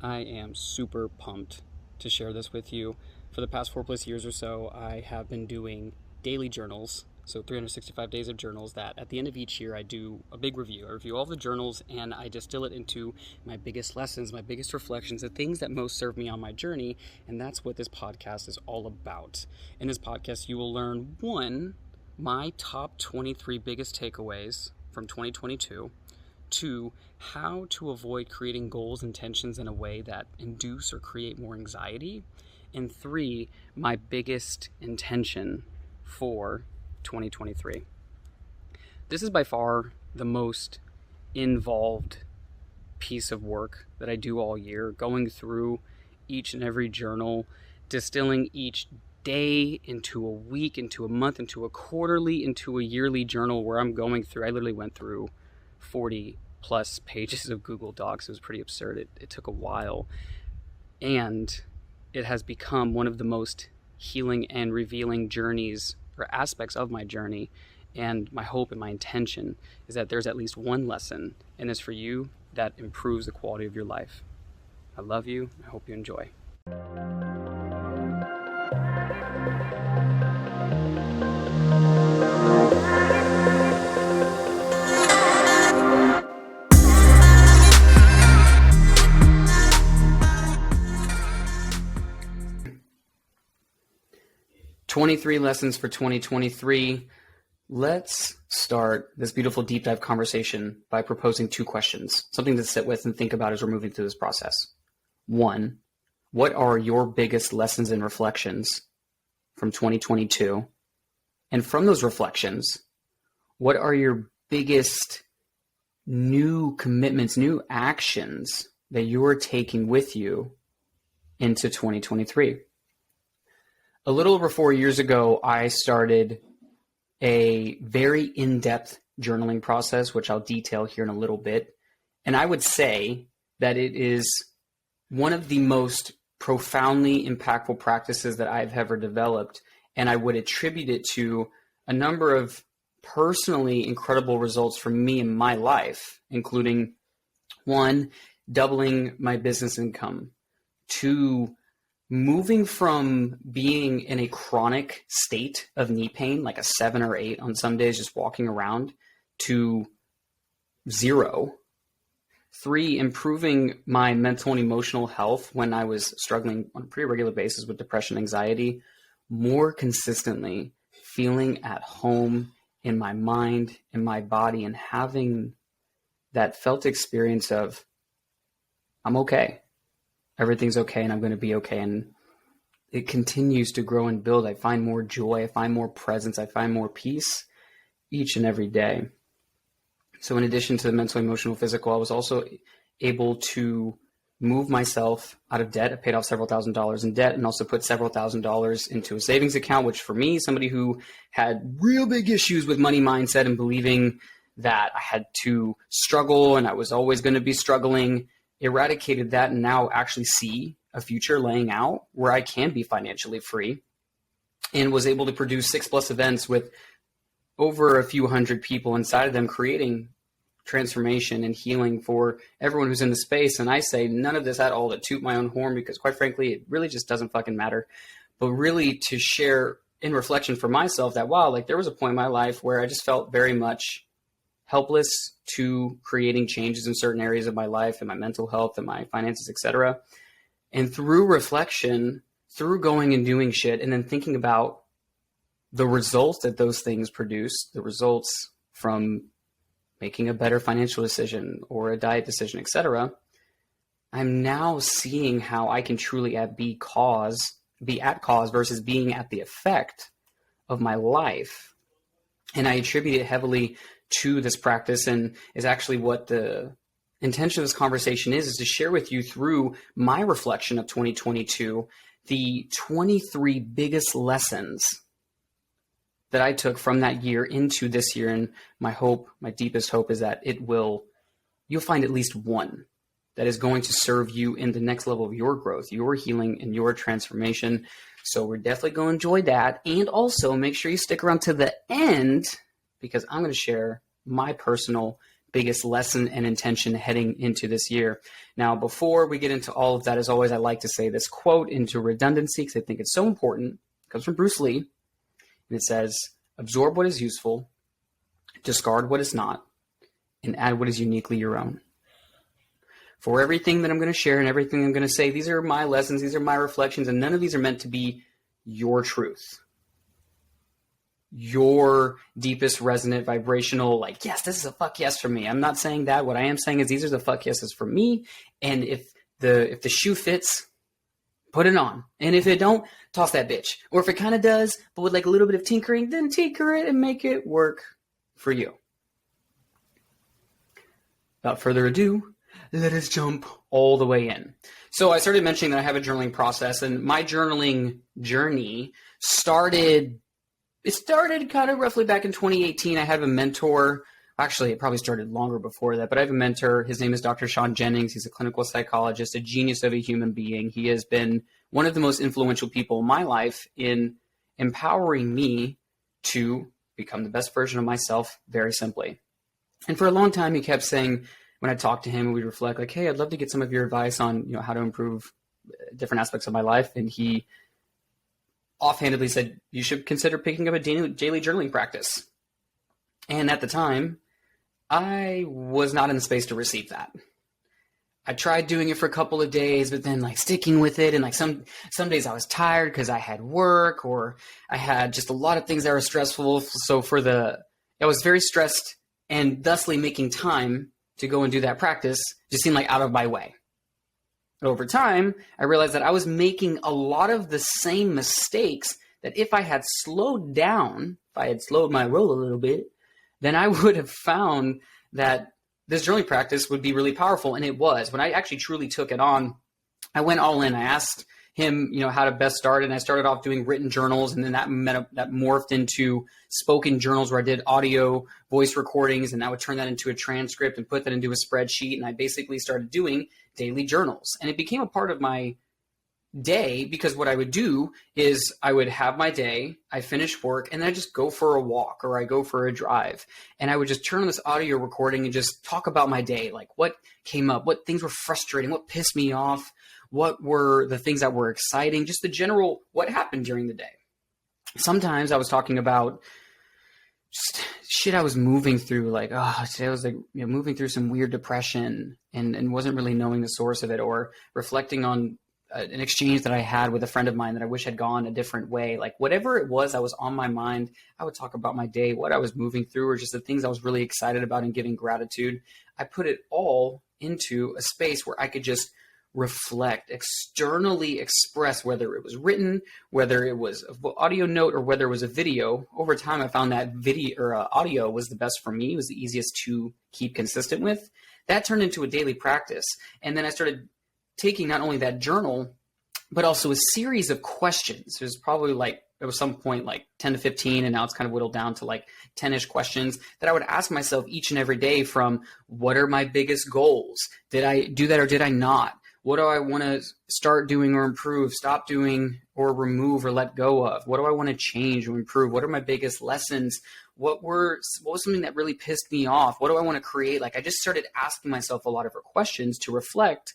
I am super pumped to share this with you. For the past 4+ years or so, I have been doing daily journals, so 365 days of journals that at the end of each year I do a big review. I review all the journals and I distill it into my biggest lessons, my biggest reflections, the things that most serve me on my journey, and that's what this podcast is all about. In this podcast, you will learn my top 23 biggest takeaways from 2022. 2, how to avoid creating goals and intentions in a way that induce or create more anxiety. And 3, my biggest intention for 2023. This is by far the most involved piece of work that I do all year, going through each and every journal, distilling each day into a week, into a month, into a quarterly, into a yearly journal where I'm going through. I literally went through 40 plus pages of Google Docs. It was pretty absurd. It took a while. And it has become one of the most healing and revealing journeys or aspects of my journey. And my hope and my intention is that there's at least one lesson in this for you that improves the quality of your life. I love you. I hope you enjoy. 23 lessons for 2023. Let's start this beautiful deep dive conversation by proposing 2 questions, something to sit with and think about as we're moving through this process. 1, what are your biggest lessons and reflections from 2022? And from those reflections, what are your biggest new commitments, new actions that you're taking with you into 2023? A little over 4 years ago, I started a very in-depth journaling process, which I'll detail here in a little bit. And I would say that it is one of the most profoundly impactful practices that I've ever developed. And I would attribute it to a number of personally incredible results for me in my life, including 1, doubling my business income, 2, moving from being in a chronic state of knee pain, like a 7 or 8 on some days, just walking around, to 0. 3, improving my mental and emotional health when I was struggling on a pretty regular basis with depression, anxiety, more consistently feeling at home in my mind, in my body, and having that felt experience of, I'm okay. Everything's okay and I'm going to be okay. And it continues to grow and build. I find more joy. I find more presence. I find more peace each and every day. So in addition to the mental, emotional, physical, I was also able to move myself out of debt. I paid off several $1,000s in debt and also put several $1,000s into a savings account, which for me, somebody who had real big issues with money mindset and believing that I had to struggle and I was always going to be struggling, eradicated that and now actually see a future laying out where I can be financially free, and was able to produce 6+ events with over a few hundred people inside of them, creating transformation and healing for everyone who's in the space. And I say none of this at all to toot my own horn, because quite frankly, it really just doesn't fucking matter, but really to share in reflection for myself that, wow, like there was a point in my life where I just felt very much helpless to creating changes in certain areas of my life and my mental health and my finances, etc. And through reflection, through going and doing shit, and then thinking about the results that those things produce, the results from making a better financial decision or a diet decision, etc., I'm now seeing how I can truly be at cause versus being at the effect of my life. And I attribute it heavily to this practice, and is actually what the intention of this conversation is to share with you through my reflection of 2022, the 23 biggest lessons that I took from that year into this year. And my hope, my deepest hope, is that you'll find at least one that is going to serve you in the next level of your growth, your healing, and your transformation. So we're definitely going to enjoy that. And also make sure you stick around to the end, because I'm going to share my personal biggest lesson and intention heading into this year. Now, before we get into all of that, as always, I like to say this quote into redundancy because I think it's so important. It comes from Bruce Lee, and it says, absorb what is useful, discard what is not, and add what is uniquely your own. For everything that I'm going to share and everything I'm going to say, these are my lessons, these are my reflections, and none of these are meant to be your truth. Your deepest resonant vibrational, like, yes, this is a fuck yes for me. I'm not saying that. What I am saying is these are the fuck yeses for me. And if the shoe fits, put it on. And if it don't, toss that bitch. Or if it kind of does, but with like a little bit of tinkering, then tinker it and make it work for you. Without further ado, let us jump all the way in. So I started mentioning that I have a journaling process, and my journaling journey started kind of roughly back in 2018. I have a mentor. Actually, it probably started longer before that, but I have a mentor. His name is Dr. Sean Jennings. He's a clinical psychologist, a genius of a human being. He has been one of the most influential people in my life in empowering me to become the best version of myself, very simply. And for a long time, he kept saying, when I talked to him and we'd reflect, like, hey, I'd love to get some of your advice on, how to improve different aspects of my life. And he offhandedly said, you should consider picking up a daily journaling practice. And at the time, I was not in the space to receive that. I tried doing it for a couple of days, but then like sticking with it. And like some days I was tired because I had work, or I had just a lot of things that were stressful. So I was very stressed, and thusly making time to go and do that practice just seemed like out of my way. But over time, I realized that I was making a lot of the same mistakes that if I had slowed down, if I had slowed my roll a little bit, then I would have found that this journaling practice would be really powerful. And it was. When I actually truly took it on, I went all in. I asked him, how to best start. And I started off doing written journals, and then that morphed into spoken journals where I did audio voice recordings, and I would turn that into a transcript and put that into a spreadsheet. And I basically started doing daily journals, and it became a part of my day, because what I would do is I would have my day, I finish work, and then I just go for a walk or I go for a drive, and I would just turn on this audio recording and just talk about my day, like what came up, what things were frustrating, what pissed me off, what were the things that were exciting, just the general, what happened during the day. Sometimes I was talking about just shit I was moving through, like, today I was like, moving through some weird depression and wasn't really knowing the source of it, or reflecting on an exchange that I had with a friend of mine that I wish had gone a different way. Like whatever it was that was on my mind, I would talk about my day, what I was moving through, or just the things I was really excited about and giving gratitude. I put it all into a space where I could just reflect, externally express, whether it was written, whether it was an audio note, or whether it was a video. Over time, I found that video or audio was the best for me. It was the easiest to keep consistent with. That turned into a daily practice. And then I started taking not only that journal, but also a series of questions. There's probably there was some point like 10 to 15, and now it's kind of whittled down to like 10-ish questions that I would ask myself each and every day, from what are my biggest goals? Did I do that or did I not? What do I want to start doing or improve, stop doing or remove or let go of? What do I want to change or improve? What are my biggest lessons? What was something that really pissed me off? What do I want to create? Like I just started asking myself a lot of questions to reflect,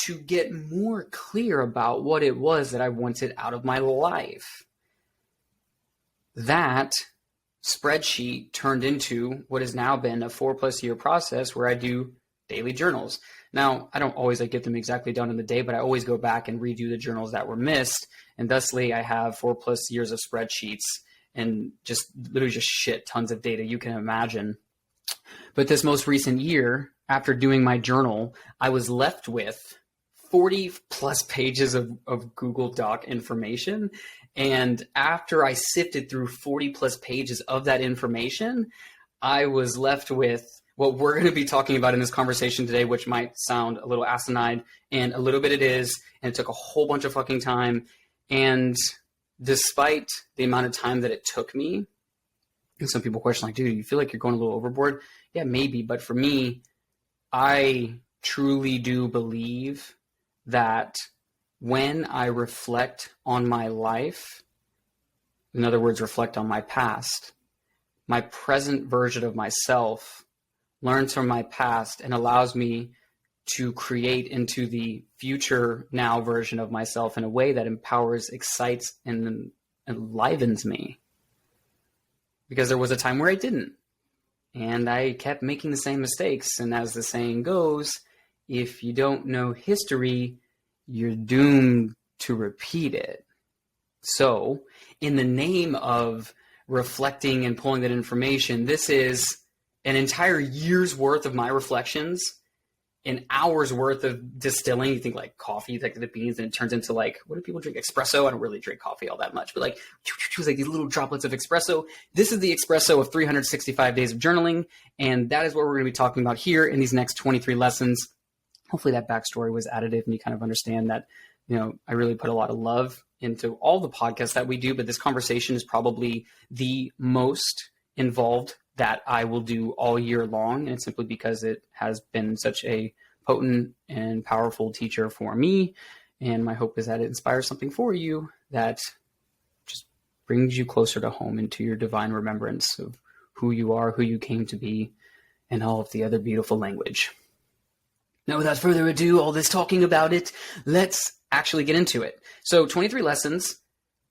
to get more clear about what it was that I wanted out of my life. That spreadsheet turned into what has now been a 4+ year process where I do daily journals. Now, I don't always get them exactly done in the day, but I always go back and redo the journals that were missed. And thusly, I have 4+ years of spreadsheets and just literally just tons of data you can imagine. But this most recent year, after doing my journal, I was left with 40+ pages of Google Doc information. And after I sifted through 40+ pages of that information, I was left with what we're going to be talking about in this conversation today, which might sound a little asinine, and a little bit it is, and it took a whole bunch of fucking time. And despite the amount of time that it took me, and some people question like, dude, you feel like you're going a little overboard? Yeah, maybe. But for me, I truly do believe that when I reflect on my life, in other words, reflect on my past, my present version of myself learns from my past, and allows me to create into the future now version of myself in a way that empowers, excites, and enlivens me. Because there was a time where I didn't. And I kept making the same mistakes. And as the saying goes, if you don't know history, you're doomed to repeat it. So, in the name of reflecting and pulling that information, this is an entire year's worth of my reflections, an hour's worth of distilling. You think like coffee, like the beans, and it turns into like, what do people drink? Espresso? I don't really drink coffee all that much, but like these little droplets of espresso. This is the espresso of 365 days of journaling. And that is what we're going to be talking about here in these next 23 lessons. Hopefully that backstory was additive and you kind of understand that, I really put a lot of love into all the podcasts that we do, but this conversation is probably the most involved that I will do all year long. And it's simply because it has been such a potent and powerful teacher for me. And my hope is that it inspires something for you that just brings you closer to home into your divine remembrance of who you are, who you came to be, and all of the other beautiful language. Now, without further ado, all this talking about it, let's actually get into it. So 23 lessons.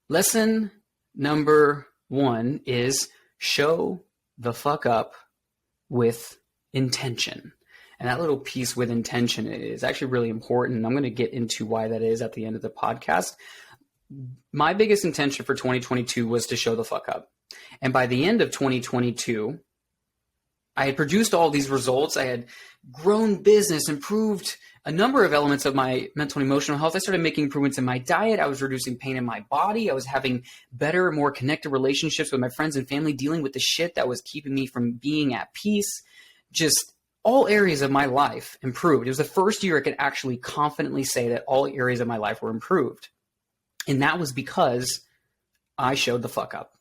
Lesson number 1 is show the fuck up with intention. And that little piece with intention is actually really important. I'm going to get into why that is at the end of the podcast. My biggest intention for 2022 was to show the fuck up. And by the end of 2022, I had produced all these results. I had grown business, improved a number of elements of my mental and emotional health. I started making improvements in my diet. I was reducing pain in my body. I was having better, more connected relationships with my friends and family, dealing with the shit that was keeping me from being at peace. Just all areas of my life improved. It was the first year I could actually confidently say that all areas of my life were improved. And that was because I showed the fuck up.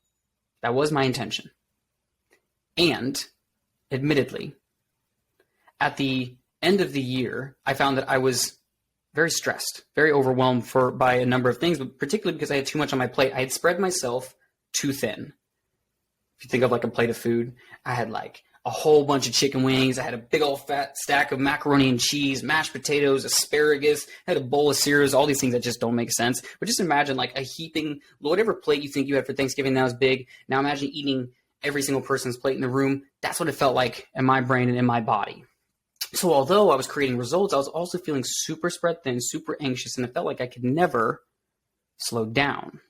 That was my intention. And admittedly, at the end of the year, I found that I was very stressed, very overwhelmed by a number of things, but particularly because I had too much on my plate. I had spread myself too thin. If you think of like a plate of food, I had like a whole bunch of chicken wings. I had a big old fat stack of macaroni and cheese, mashed potatoes, asparagus. I had a bowl of cereals, all these things that just don't make sense. But just imagine like a heaping, whatever plate you think you had for Thanksgiving that was big. Now imagine eating every single person's plate in the room. That's what it felt like in my brain and in my body. So although I was creating results, I was also feeling super spread thin, super anxious, and it felt like I could never slow down.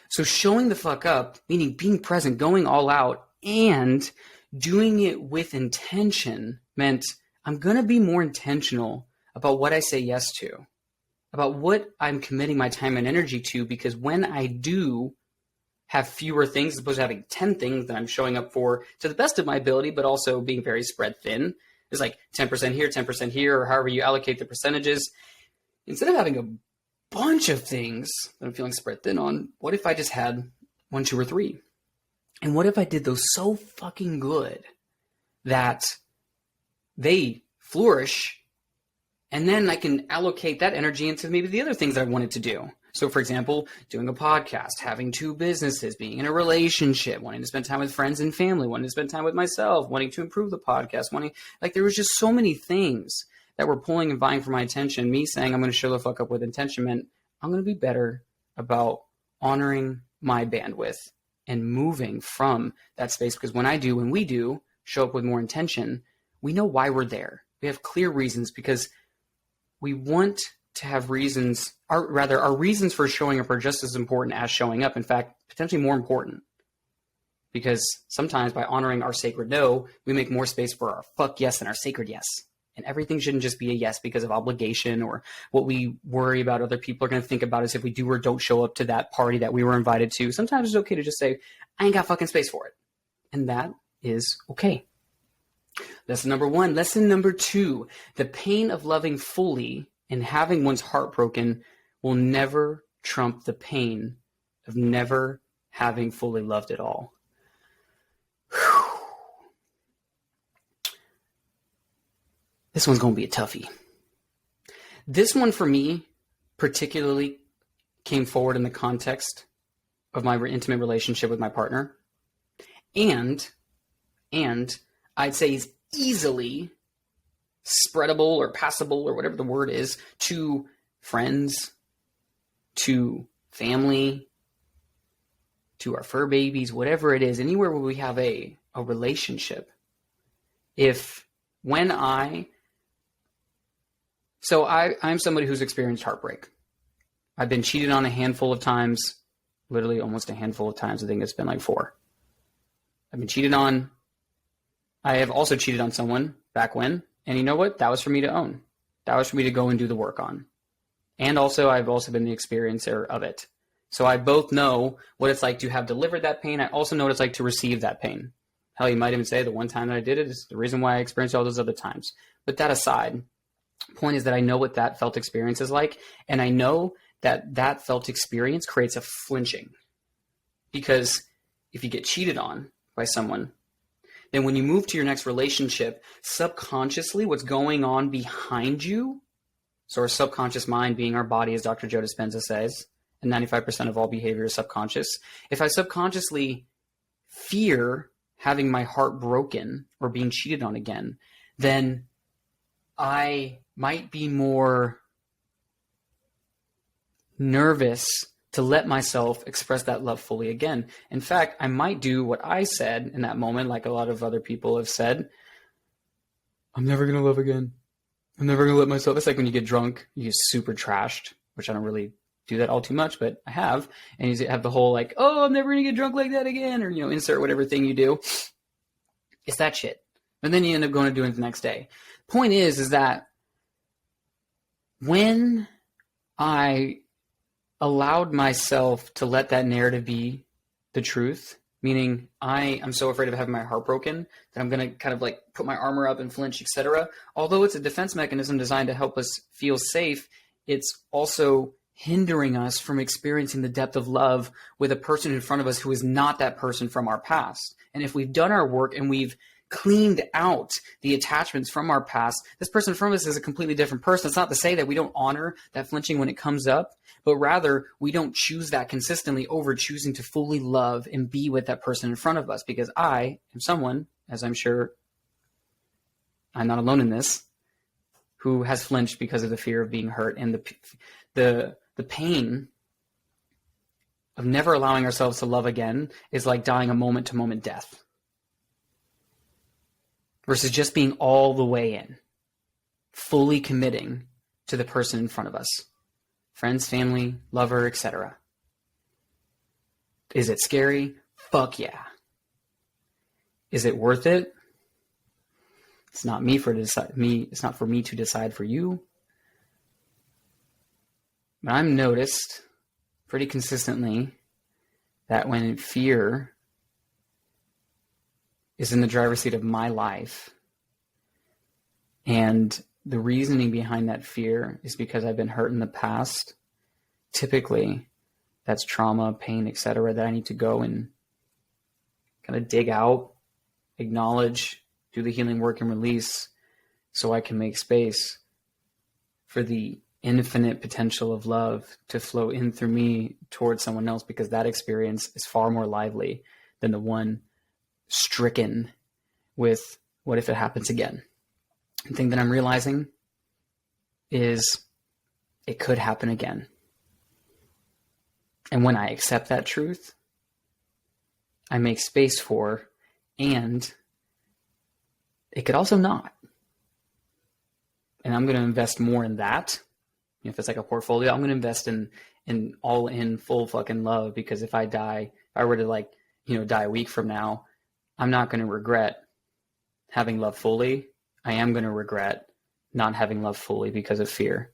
So showing the fuck up, meaning being present, going all out, and doing it with intention meant I'm going to be more intentional about what I say yes to, about what I'm committing my time and energy to, because when I do have fewer things as opposed to having 10 things that I'm showing up for to the best of my ability, but also being very spread thin. It's like 10% here, 10% here, or however you allocate the percentages. Instead of having a bunch of things that I'm feeling spread thin on, what if I just had 1, 2, or 3? And what if I did those so fucking good that they flourish, and then I can allocate that energy into maybe the other things that I wanted to do? So for example, doing a podcast, having 2 businesses, being in a relationship, wanting to spend time with friends and family, wanting to spend time with myself, wanting to improve the podcast, there was just so many things that were pulling and vying for my attention. Me saying I'm going to show the fuck up with intention meant I'm going to be better about honoring my bandwidth and moving from that space. Because when we do show up with more intention, we know why we're there. We have clear reasons because we want to have reasons, our reasons for showing up are just as important as showing up. In fact, potentially more important. Because sometimes by honoring our sacred no, we make more space for our fuck yes and our sacred yes. And everything shouldn't just be a yes because of obligation or what we worry about other people are going to think about us if we do or don't show up to that party that we were invited to. Sometimes it's okay to just say, I ain't got fucking space for it. And that is okay. Lesson number 1. Lesson number 2. The pain of loving fully and having one's heart broken will never trump the pain of never having fully loved at all. Whew. This one's going to be a toughie. This one for me particularly came forward in the context of my intimate relationship with my partner. And I'd say is easily spreadable or passable or whatever the word is to friends, to family, to our fur babies, whatever it is, anywhere where we have a relationship. I'm somebody who's experienced heartbreak. I've been cheated on a handful of times, literally almost a handful of times. I think it's been like 4. I've been cheated on. I have also cheated on someone back when, and you know what? That was for me to own. That was for me to go and do the work on. And also, I've also been the experiencer of it. So I both know what it's like to have delivered that pain. I also know what it's like to receive that pain. Hell, you might even say the one time that I did it is the reason why I experienced all those other times. But that aside, point is that I know what that felt experience is like, and I know that that felt experience creates a flinching. Because if you get cheated on by someone, then when you move to your next relationship, subconsciously what's going on behind you, so our subconscious mind being our body, as Dr. Joe Dispenza says, and 95% of all behavior is subconscious. If I subconsciously fear having my heart broken or being cheated on again, then I might be more nervous to let myself express that love fully again. In fact, I might do what I said in that moment, like a lot of other people have said. I'm never going to love again. I'm never going to let myself. It's like when you get drunk, you get super trashed, which I don't really do that all too much, but I have. And you have the whole like, oh, I'm never going to get drunk like that again. Or, insert whatever thing you do. It's that shit. And then you end up going to doing it the next day. Point is that when I allowed myself to let that narrative be the truth, meaning I'm so afraid of having my heart broken that I'm going to kind of like put my armor up and flinch, etc. Although it's a defense mechanism designed to help us feel safe, it's also hindering us from experiencing the depth of love with a person in front of us who is not that person from our past. And if we've done our work and we've cleaned out the attachments from our past, this person in front of us is a completely different person. It's not to say that we don't honor that flinching when it comes up, but rather we don't choose that consistently over choosing to fully love and be with that person in front of us. Because I am someone, as I'm sure I'm not alone in this, who has flinched because of the fear of being hurt and the pain of never allowing ourselves to love again is like dying a moment-to-moment death versus just being all the way in, fully committing to the person in front of us, friends, family, lover, etc. Is it scary? Fuck yeah. Is it worth it? It's not it's not for me to decide for you. But I've noticed pretty consistently that when fear is in the driver's seat of my life, and the reasoning behind that fear is because I've been hurt in the past, typically that's trauma, pain, etc., that I need to go and kind of dig out, acknowledge, do the healing work and release so I can make space for the infinite potential of love to flow in through me towards someone else, because that experience is far more lively than the one stricken with what if it happens again. The thing that I'm realizing is it could happen again. And when I accept that truth, I make space for, and it could also not. And I'm going to invest more in that. If it's like a portfolio, I'm going to invest in all in full fucking love, because if I were to die a week from now, I'm not going to regret having love fully. I am going to regret not having love fully because of fear.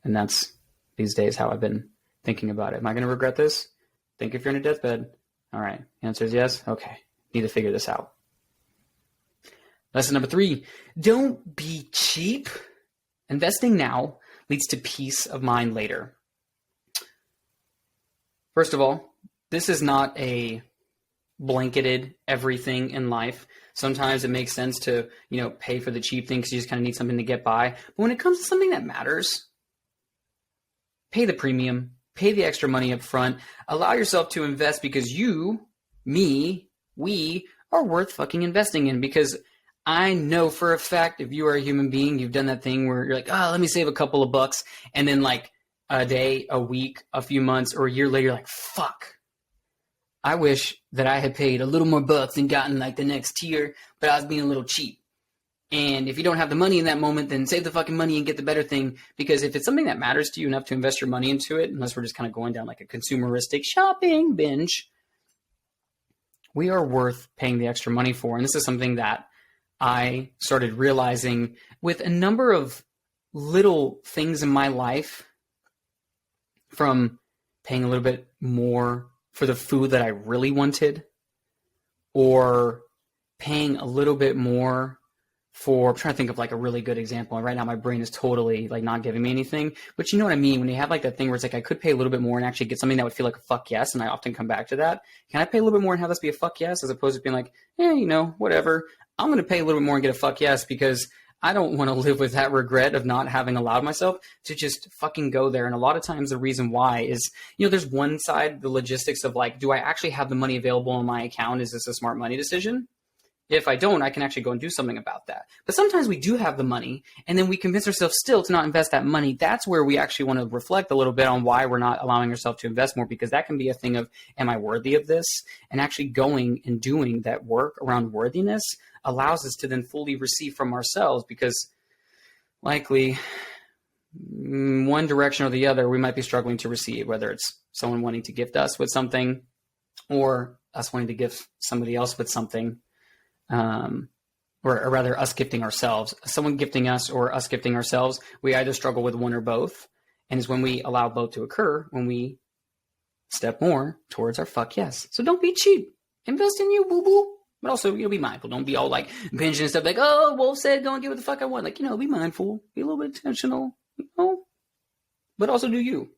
And that's these days how I've been thinking about it. Am I going to regret this? Think if you're in a deathbed. All right. Answer is yes. Okay. Need to figure this out. Lesson number 3, don't be cheap. Investing now leads to peace of mind later. First of all, this is not a blanketed everything in life. Sometimes it makes sense to, pay for the cheap thing because you just kind of need something to get by. But when it comes to something that matters, pay the premium, pay the extra money up front, allow yourself to invest, because you, me, we are worth fucking investing in. Because I know for a fact if you are a human being, you've done that thing where you're like, oh, let me save a couple of bucks. And then like a day, a week, a few months, or a year later, you're like, fuck. I wish that I had paid a little more bucks and gotten like the next tier, but I was being a little cheap. And if you don't have the money in that moment, then save the fucking money and get the better thing. Because if it's something that matters to you enough to invest your money into it, unless we're just kind of going down like a consumeristic shopping binge, we are worth paying the extra money for. And this is something that I started realizing with a number of little things in my life, from paying a little bit more for the food that I really wanted, or paying a little bit more for, I'm trying to think of like a really good example. And right now my brain is totally like not giving me anything, but you know what I mean? When you have like that thing where it's like, I could pay a little bit more and actually get something that would feel like a fuck yes. And I often come back to that. Can I pay a little bit more and have this be a fuck yes, as opposed to being like, you know, whatever. I'm going to pay a little bit more and get a fuck yes, because I don't want to live with that regret of not having allowed myself to just fucking go there. And a lot of times the reason why is, you know, there's one side, the logistics of like, do I actually have the money available in my account? Is this a smart money decision? If I don't, I can actually go and do something about that. But sometimes we do have the money, and then we convince ourselves still to not invest that money. That's where we actually want to reflect a little bit on why we're not allowing ourselves to invest more, because that can be a thing of, am I worthy of this? And actually going and doing that work around worthiness allows us to then fully receive from ourselves, because likely one direction or the other, we might be struggling to receive, whether it's someone wanting to gift us with something or us wanting to gift somebody else with something. Or rather us gifting ourselves, someone gifting us or us gifting ourselves. We either struggle with one or both. And it's when we allow both to occur, when we step more towards our fuck yes. So don't be cheap. Invest in you, boo boo. But also, you know, be mindful. Don't be all like binging and stuff like, oh, Wolf said, go and get what the fuck I want. Like, you know, be mindful, be a little bit intentional, you know, but also do you.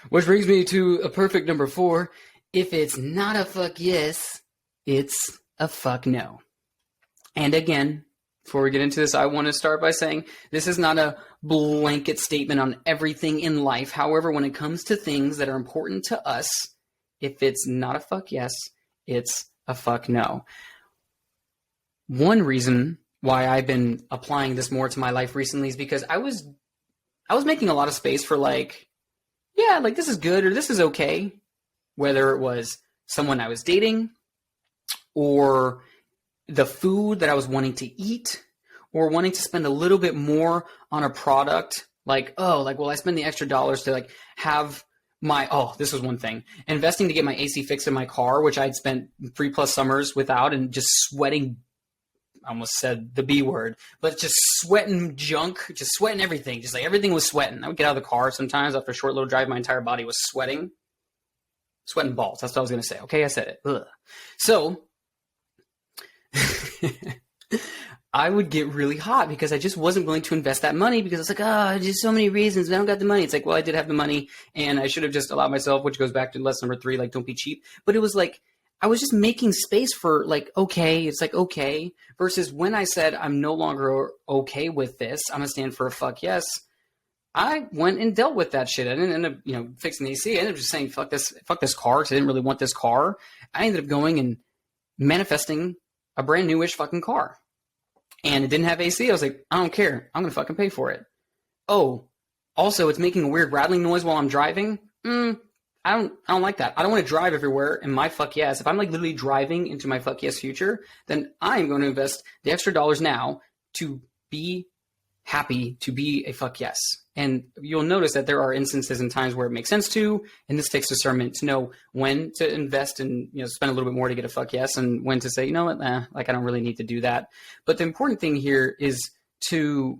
Which brings me to a perfect number 4. If it's not a fuck yes, it's a fuck no. And again, before we get into this, I want to start by saying this is not a blanket statement on everything in life. However, when it comes to things that are important to us, if it's not a fuck yes, it's a fuck no. One reason why I've been applying this more to my life recently is because I was making a lot of space for like, yeah, like this is good or this is okay. Whether it was someone I was dating, or the food that I was wanting to eat, or wanting to spend a little bit more on a product, like, well, I spend the extra dollars to like have my, this was one thing, investing to get my AC fixed in my car, which I'd spent 3+ summers without, and just sweating, I almost said the B word, but just sweating junk, just sweating everything, just like everything was sweating. I would get out of the car sometimes after a short little drive, my entire body was sweating balls. That's what I was going to say. Okay, I said it. Ugh. So I would get really hot because I just wasn't willing to invest that money, because it's like, just so many reasons. I don't got the money. It's like, well, I did have the money and I should have just allowed myself, which goes back to lesson number 3, like, don't be cheap. But it was like, I was just making space for like, okay, it's like, okay, versus when I said, I'm no longer okay with this, I'm going to stand for a fuck yes. I went and dealt with that shit. I didn't end up, fixing the AC. I ended up just saying, fuck this car, because I didn't really want this car. I ended up going and manifesting a brand newish fucking car, and it didn't have AC. I was like, I don't care. I'm going to fucking pay for it. Oh, also it's making a weird rattling noise while I'm driving. I don't like that. I don't want to drive everywhere in my fuck yes. If I'm like literally driving into my fuck yes future, then I'm going to invest the extra dollars now to be happy, to be a fuck yes. And you'll notice that there are instances and times where it makes sense to, and this takes discernment to know when to invest and, spend a little bit more to get a fuck yes, and when to say, you know what, like I don't really need to do that. But the important thing here is to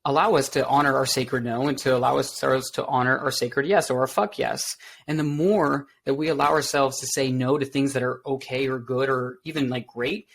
allow us to honor our sacred no, and to allow us to honor our sacred yes, or our fuck yes. And the more that we allow ourselves to say no to things that are okay or good or even like great,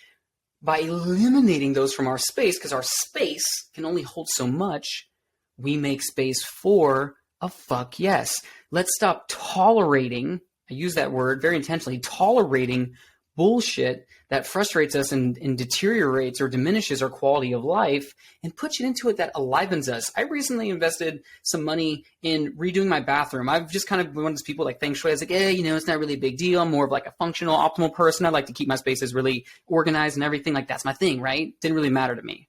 by eliminating those from our space, because our space can only hold so much, we make space for a fuck yes. Let's stop tolerating, I use that word very intentionally, tolerating bullshit that frustrates us and deteriorates or diminishes our quality of life, and put shit into it that enlivens us. I recently invested some money in redoing my bathroom. I've just kind of been one of those people like feng shui. I was like, it's not really a big deal. I'm more of like a functional, optimal person. I like to keep my spaces really organized and everything. Like that's my thing, right? Didn't really matter to me.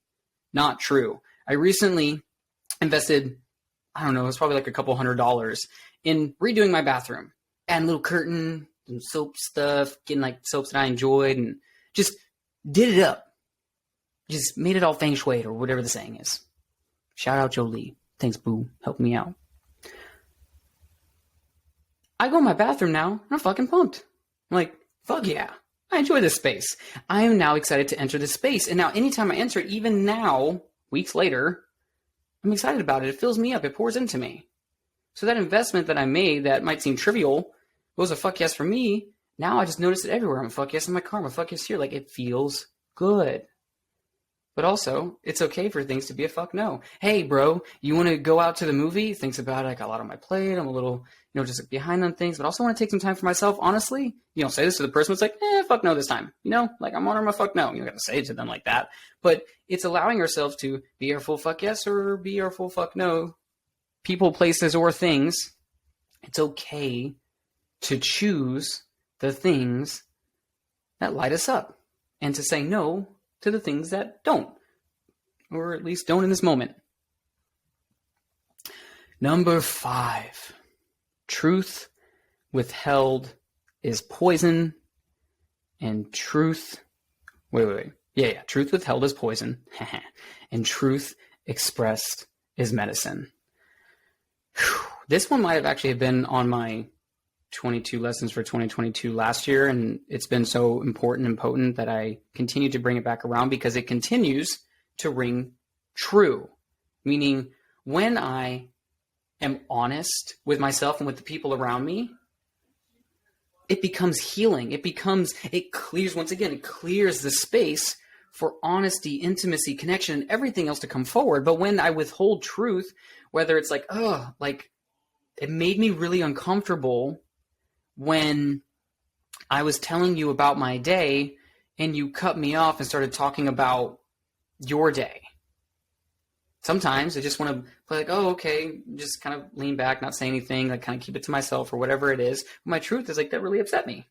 Not true. I recently invested, I don't know, it was probably like a couple $100 in redoing my bathroom. Adding a little curtain, some soap stuff, getting like soaps that I enjoyed, and just did it up. Just made it all feng shui or whatever the saying is. Shout out Jolie. Thanks, boo. Help me out. I go in my bathroom now, and I'm fucking pumped. I'm like, fuck yeah. I enjoy this space. I am now excited to enter this space. And now anytime I enter it, even now, weeks later, I'm excited about it. It fills me up. It pours into me. So that investment that I made that might seem trivial was a fuck yes for me. Now I just notice it everywhere. I'm a fuck yes in my car. I'm a fuck yes here. Like it feels good. But also, it's okay for things to be a fuck no. Hey, bro, you want to go out to the movie? Thinks about it. I got a lot on my plate. I'm a little, just behind on things, but also want to take some time for myself. Honestly, say this to the person who's like, fuck no this time. Like I'm honoring my fuck no. You don't got to say it to them like that. But it's allowing ourselves to be our full fuck yes or be our full fuck no. People, places, or things. It's okay to choose the things that light us up and to say no to the things that don't, or at least don't in this moment. Number 5, truth withheld is poison, and truth withheld is poison, and truth expressed is medicine. This one might have actually been on my 22 lessons for 2022 last year, and it's been so important and potent that I continue to bring it back around because it continues to ring true. Meaning, when I am honest with myself and with the people around me, it becomes healing. It clears the space for honesty, intimacy, connection, and everything else to come forward. But when I withhold truth, whether it's like, it made me really uncomfortable when I was telling you about my day and you cut me off and started talking about your day. Sometimes I just want to play like, okay, just kind of lean back, not say anything, like kind of keep it to myself or whatever it is. But my truth is like, that really upset me.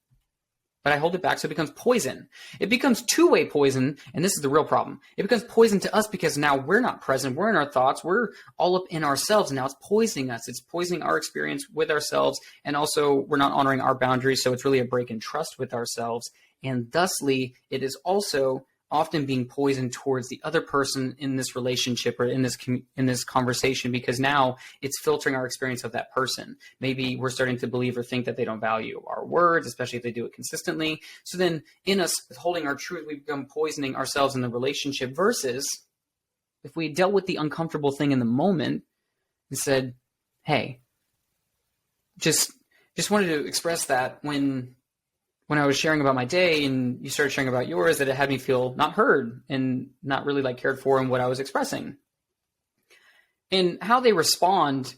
But I hold it back so it becomes poison. It becomes two-way poison, and this is the real problem. It becomes poison to us because now we're not present. We're in our thoughts. We're all up in ourselves, and now it's poisoning us. It's poisoning our experience with ourselves, and also we're not honoring our boundaries, so it's really a break in trust with ourselves. And thusly, it is also often being poisoned towards the other person in this relationship or in this conversation, because now it's filtering our experience of that person. Maybe we're starting to believe or think that they don't value our words, especially if they do it consistently. So then in us holding our truth, we become poisoning ourselves in the relationship, versus if we dealt with the uncomfortable thing in the moment and said, hey, just wanted to express that when I was sharing about my day and you started sharing about yours, that it had me feel not heard and not really like cared for in what I was expressing. And how they respond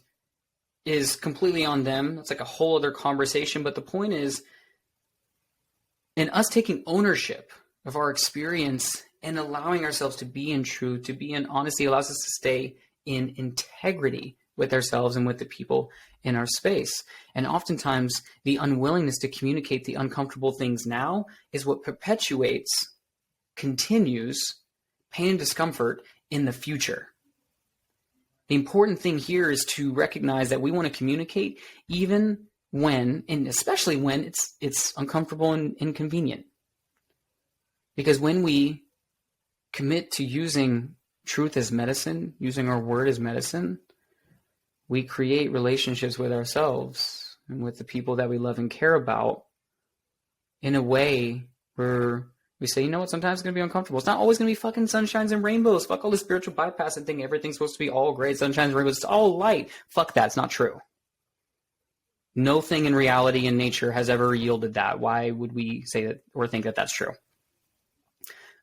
is completely on them. It's like a whole other conversation. But the point is, in us taking ownership of our experience and allowing ourselves to be in truth, to be in honesty, allows us to stay in integrity with ourselves and with the people in our space. And oftentimes the unwillingness to communicate the uncomfortable things now is what continues pain and discomfort in the future. The important thing here is to recognize that we want to communicate even when, and especially when it's uncomfortable and inconvenient. Because when we commit to using truth as medicine, using our word as medicine, we create relationships with ourselves and with the people that we love and care about in a way where we say, you know what, sometimes it's going to be uncomfortable. It's not always going to be fucking sunshines and rainbows. Fuck all the spiritual bypassing thing. Everything's supposed to be all great, sunshines and rainbows. It's all light. Fuck that. It's not true. No thing in reality and nature has ever yielded that. Why would we say that or think that that's true?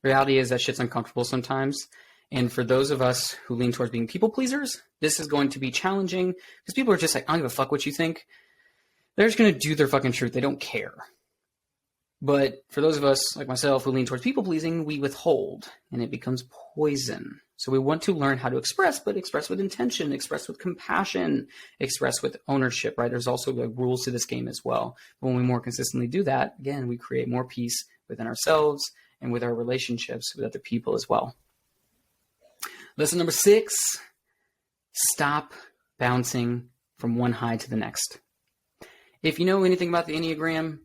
Reality is that shit's uncomfortable sometimes. And for those of us who lean towards being people pleasers, this is going to be challenging because people are just like, I don't give a fuck what you think. They're just going to do their fucking truth. They don't care. But for those of us like myself who lean towards people pleasing, we withhold and it becomes poison. So we want to learn how to express, but express with intention, express with compassion, express with ownership, right? There's also like rules to this game as well. But when we more consistently do that, again, we create more peace within ourselves and with our relationships with other people as well. Lesson number 6, stop bouncing from one high to the next. If you know anything about the Enneagram,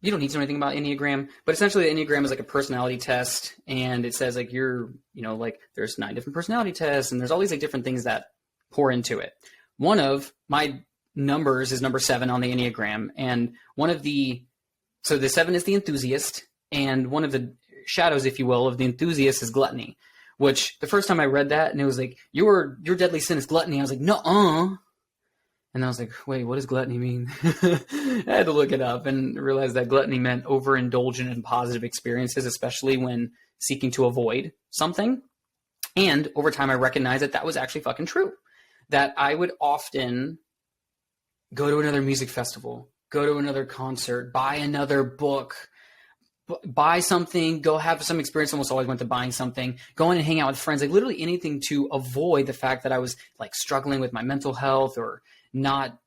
you don't need to know anything about Enneagram, but essentially the Enneagram is like a personality test, and it says like like there's 9 different personality tests, and there's all these like different things that pour into it. One of my numbers is number 7 on the Enneagram, and so the 7 is the enthusiast, and one of the shadows, if you will, of the enthusiast is gluttony, which the first time I read that, and it was like, your deadly sin is gluttony, I was like, nuh-uh. And I was like, wait, what does gluttony mean? I had to look it up and realize that gluttony meant overindulgent in positive experiences, especially when seeking to avoid something. And over time, I recognized that was actually fucking true. That I would often go to another music festival, go to another concert, buy another book, buy something, go have some experience. Almost always went to buying something, going and hang out with friends, like literally anything to avoid the fact that I was like struggling with my mental health or not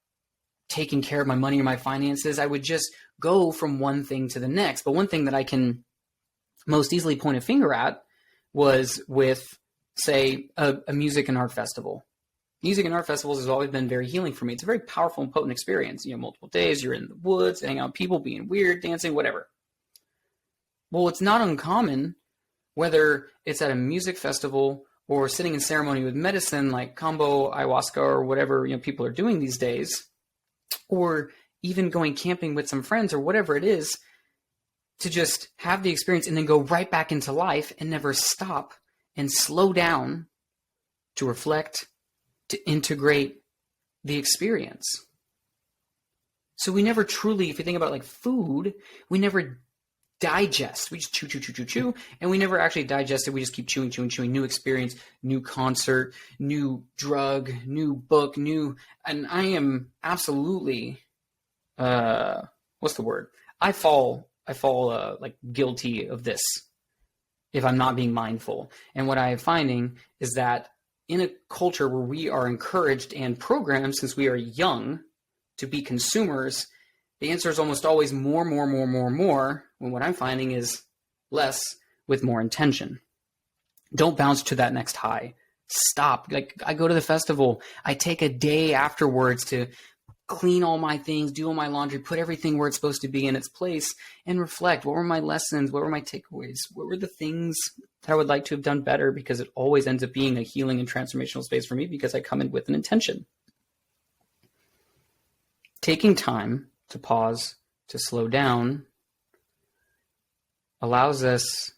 taking care of my money or my finances. I would just go from one thing to the next. But one thing that I can most easily point a finger at was with, say, a music and art festival. Music and art festivals has always been very healing for me. It's a very powerful and potent experience. Multiple days, you're in the woods, hanging out with people, being weird, dancing, whatever. Well, it's not uncommon, whether it's at a music festival or sitting in ceremony with medicine like combo, ayahuasca, or whatever people are doing these days, or even going camping with some friends or whatever it is, to just have the experience and then go right back into life and never stop and slow down to reflect, to integrate the experience. So we never truly, if you think about like food, we never digest. We just chew, and we never actually digest it. We just keep chewing. New experience, new concert, new drug, new book, and I am absolutely, what's the word? I fall like guilty of this if I'm not being mindful. And what I am finding is that in a culture where we are encouraged and programmed since we are young to be consumers, the answer is almost always more, when what I'm finding is less with more intention. Don't bounce to that next high. Stop. Like, I go to the festival, I take a day afterwards to clean all my things, do all my laundry, put everything where it's supposed to be in its place, and reflect. What were my lessons? What were my takeaways? What were the things that I would like to have done better? Because it always ends up being a healing and transformational space for me because I come in with an intention. Taking time to pause, to slow down, allows us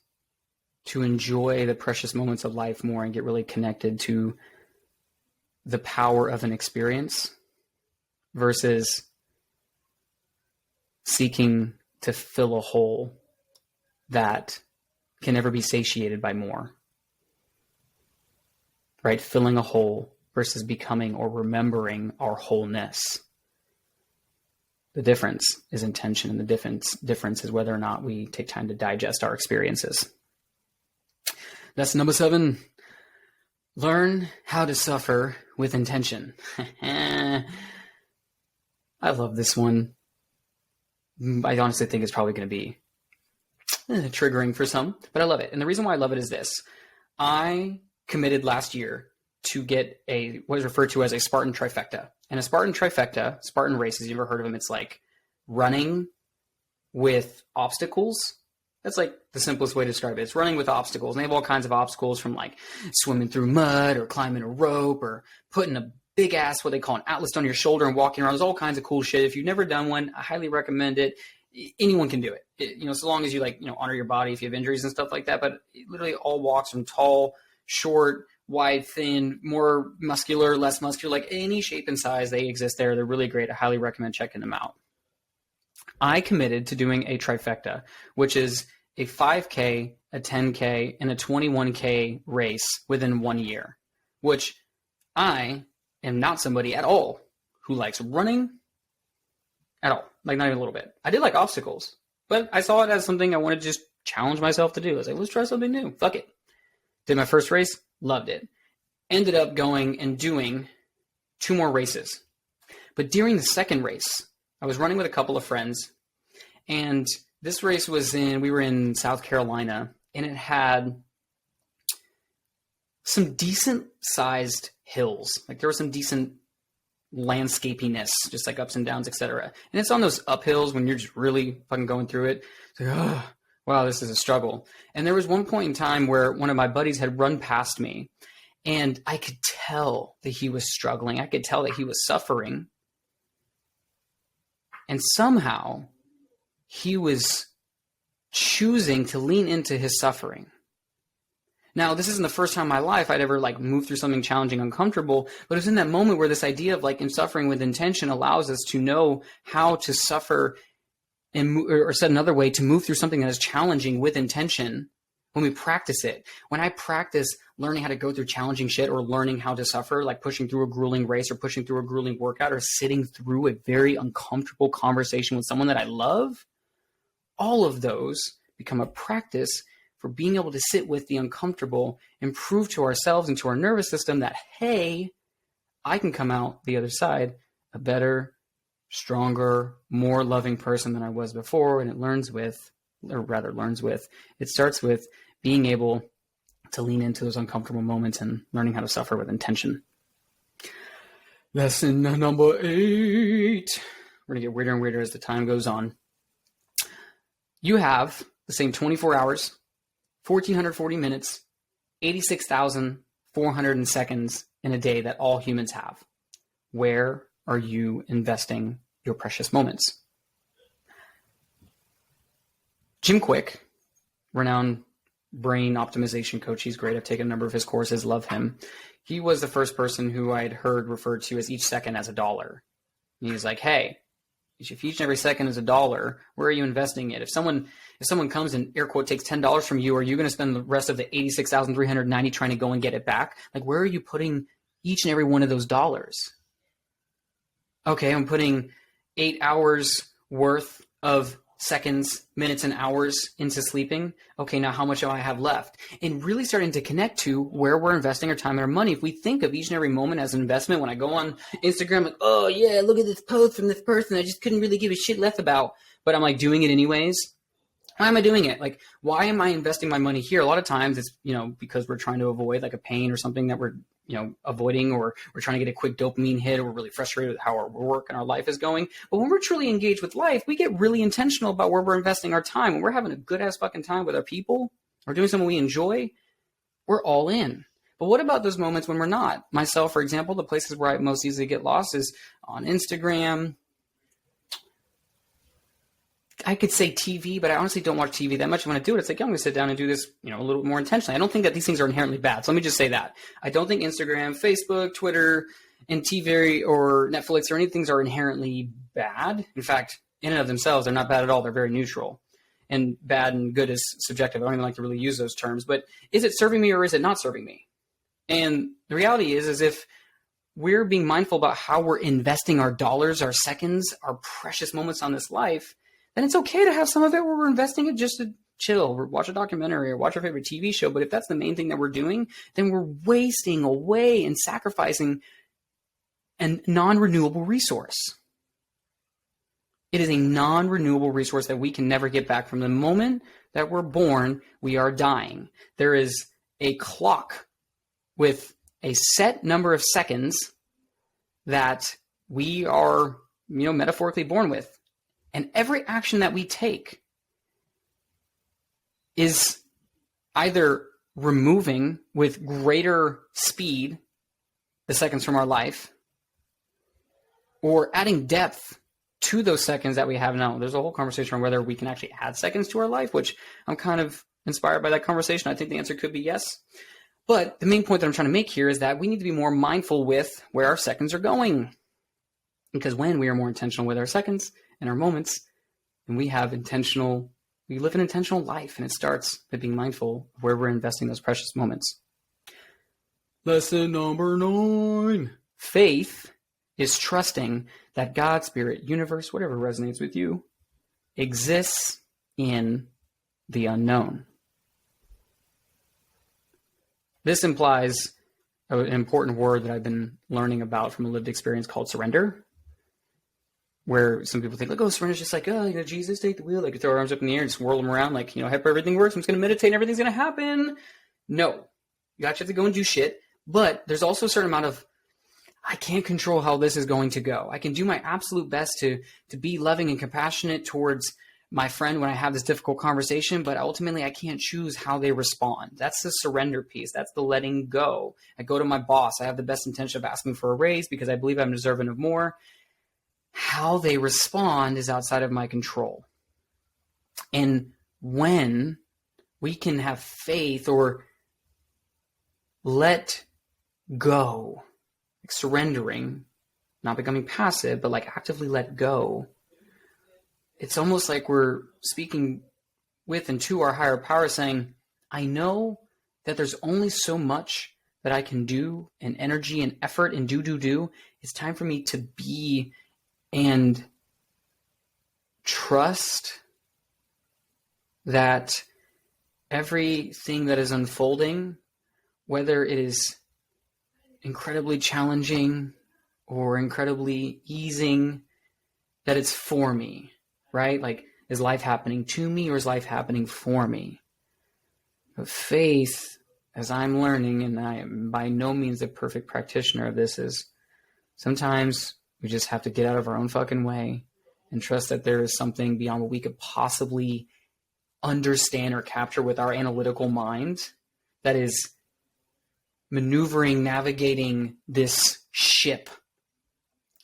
to enjoy the precious moments of life more and get really connected to the power of an experience versus seeking to fill a hole that can never be satiated by more. Right? Filling a hole versus becoming or remembering our wholeness. The difference is intention, and the difference is whether or not we take time to digest our experiences. Lesson number 7, learn how to suffer with intention. I love this one. I honestly think it's probably going to be triggering for some, but I love it. And the reason why I love it is this. I committed last year to get what is referred to as a Spartan trifecta. And a Spartan trifecta, Spartan races, you ever heard of them? It's like running with obstacles. That's like the simplest way to describe it. It's running with obstacles. And they have all kinds of obstacles, from like swimming through mud or climbing a rope or putting a big ass, what they call an atlas on your shoulder and walking around. There's all kinds of cool shit. If you've never done one, I highly recommend it. Anyone can do it. So long as you honor your body if you have injuries and stuff like that. But literally all walks from tall, short, wide, thin, more muscular, less muscular, like any shape and size, they exist there. They're really great. I highly recommend checking them out. I committed to doing a trifecta, which is a 5K, a 10K, and a 21K race within 1 year, which I am not somebody at all who likes running at all. Like, not even a little bit. I did like obstacles. But I saw it as something I wanted to just challenge myself to do. I was like, let's try something new. Fuck it. Did my first race, loved it. Ended up going and doing 2 more races. But during the second race, I was running with a couple of friends, and this race we were in South Carolina, and it had some decent sized hills. Like there was some decent landscapiness, just like ups and downs, etc. And it's on those uphills when you're just really fucking going through it. It's like, oh, wow, this is a struggle. And there was one point in time where one of my buddies had run past me, and I could tell that he was struggling. I could tell that he was suffering. And somehow he was choosing to lean into his suffering. Now, this isn't the first time in my life I'd ever moved through something challenging, uncomfortable, but it was in that moment where this idea of in suffering with intention allows us to know how to suffer, or said another way, to move through something that is challenging with intention when we practice it. When I practice learning how to go through challenging shit, or learning how to suffer, like pushing through a grueling race or pushing through a grueling workout or sitting through a very uncomfortable conversation with someone that I love, all of those become a practice for being able to sit with the uncomfortable and prove to ourselves and to our nervous system that, hey, I can come out the other side a better, stronger, more loving person than I was before. And it starts with being able to lean into those uncomfortable moments and learning how to suffer with intention. Lesson number 8. We're going to get weirder and weirder as the time goes on. You have the same 24 hours, 1,440 minutes, 86,400 seconds in a day that all humans have. Where are you investing your precious moments? Jim Quick, renowned brain optimization coach. He's great. I've taken a number of his courses, love him. He was the first person who I had heard referred to as each second as $1. He was like, hey, if each and every second is $1, where are you investing it? If someone comes and air quote takes $10 from you, are you going to spend the rest of the 86,390 trying to go and get it back? Like, where are you putting each and every one of those dollars? Okay, I'm putting 8 hours worth of seconds, minutes, and hours into sleeping. Okay, now how much do I have left? And really starting to connect to where we're investing our time and our money. If we think of each and every moment as an investment, when I go on Instagram, like, oh yeah, look at this post from this person I just couldn't really give a shit left about, but I'm doing it anyways. Why am I doing it? Why am I investing my money here? A lot of times it's, because we're trying to avoid a pain or something that we're, avoiding, or we're trying to get a quick dopamine hit, or we're really frustrated with how our work and our life is going. But when we're truly engaged with life, we get really intentional about where we're investing our time. When we're having a good ass fucking time with our people or doing something we enjoy, we're all in. But what about those moments when we're not? Myself, for example, the places where I most easily get lost is on Instagram. I could say TV, but I honestly don't watch TV that much. When I do it, it's I'm going to sit down and do this, a little bit more intentionally. I don't think that these things are inherently bad. So let me just say that. I don't think Instagram, Facebook, Twitter, and TV or Netflix or any things are inherently bad. In fact, in and of themselves, they're not bad at all. They're very neutral. And bad and good is subjective. I don't even like to really use those terms. But is it serving me or is it not serving me? And the reality is if we're being mindful about how we're investing our dollars, our seconds, our precious moments on this life, then it's okay to have some of it where we're investing it just to chill, or watch a documentary, or watch our favorite TV show. But if that's the main thing that we're doing, then we're wasting away and sacrificing a non-renewable resource. It is a non-renewable resource that we can never get back. From the moment that we're born, we are dying. There is a clock with a set number of seconds that we are, metaphorically born with. And every action that we take is either removing with greater speed the seconds from our life, or adding depth to those seconds that we have now. There's a whole conversation on whether we can actually add seconds to our life, which I'm kind of inspired by that conversation. I think the answer could be yes. But the main point that I'm trying to make here is that we need to be more mindful with where our seconds are going. Because when we are more intentional with our seconds and our moments, and we live an intentional life, and it starts by being mindful of where we're investing those precious moments. Lesson number 9. Faith is trusting that God, spirit, universe, whatever resonates with you, exists in the unknown. This implies an important word that I've been learning about from a lived experience called surrender, where some people think, like, oh, surrender is just like, oh, Jesus, take the wheel. Like, you throw your arms up in the air and just whirl them around. Like, hope everything works. I'm just going to meditate and everything's going to happen. No. You actually have to go and do shit. But there's also a certain amount of, I can't control how this is going to go. I can do my absolute best to be loving and compassionate towards my friend when I have this difficult conversation, but ultimately I can't choose how they respond. That's the surrender piece. That's the letting go. I go to my boss. I have the best intention of asking for a raise because I believe I'm deserving of more. How they respond is outside of my control. And when we can have faith or let go, like surrendering, not becoming passive, but like actively let go, it's almost like we're speaking with and to our higher power saying, I know that there's only so much that I can do and energy and effort and do. It's time for me to be and trust that everything that is unfolding, whether it is incredibly challenging or incredibly easing, that it's for me, right? Like, is life happening to me or is life happening for me? But faith, as I'm learning, and I am by no means a perfect practitioner of this, is sometimes we just have to get out of our own fucking way and trust that there is something beyond what we could possibly understand or capture with our analytical mind that is maneuvering, navigating this ship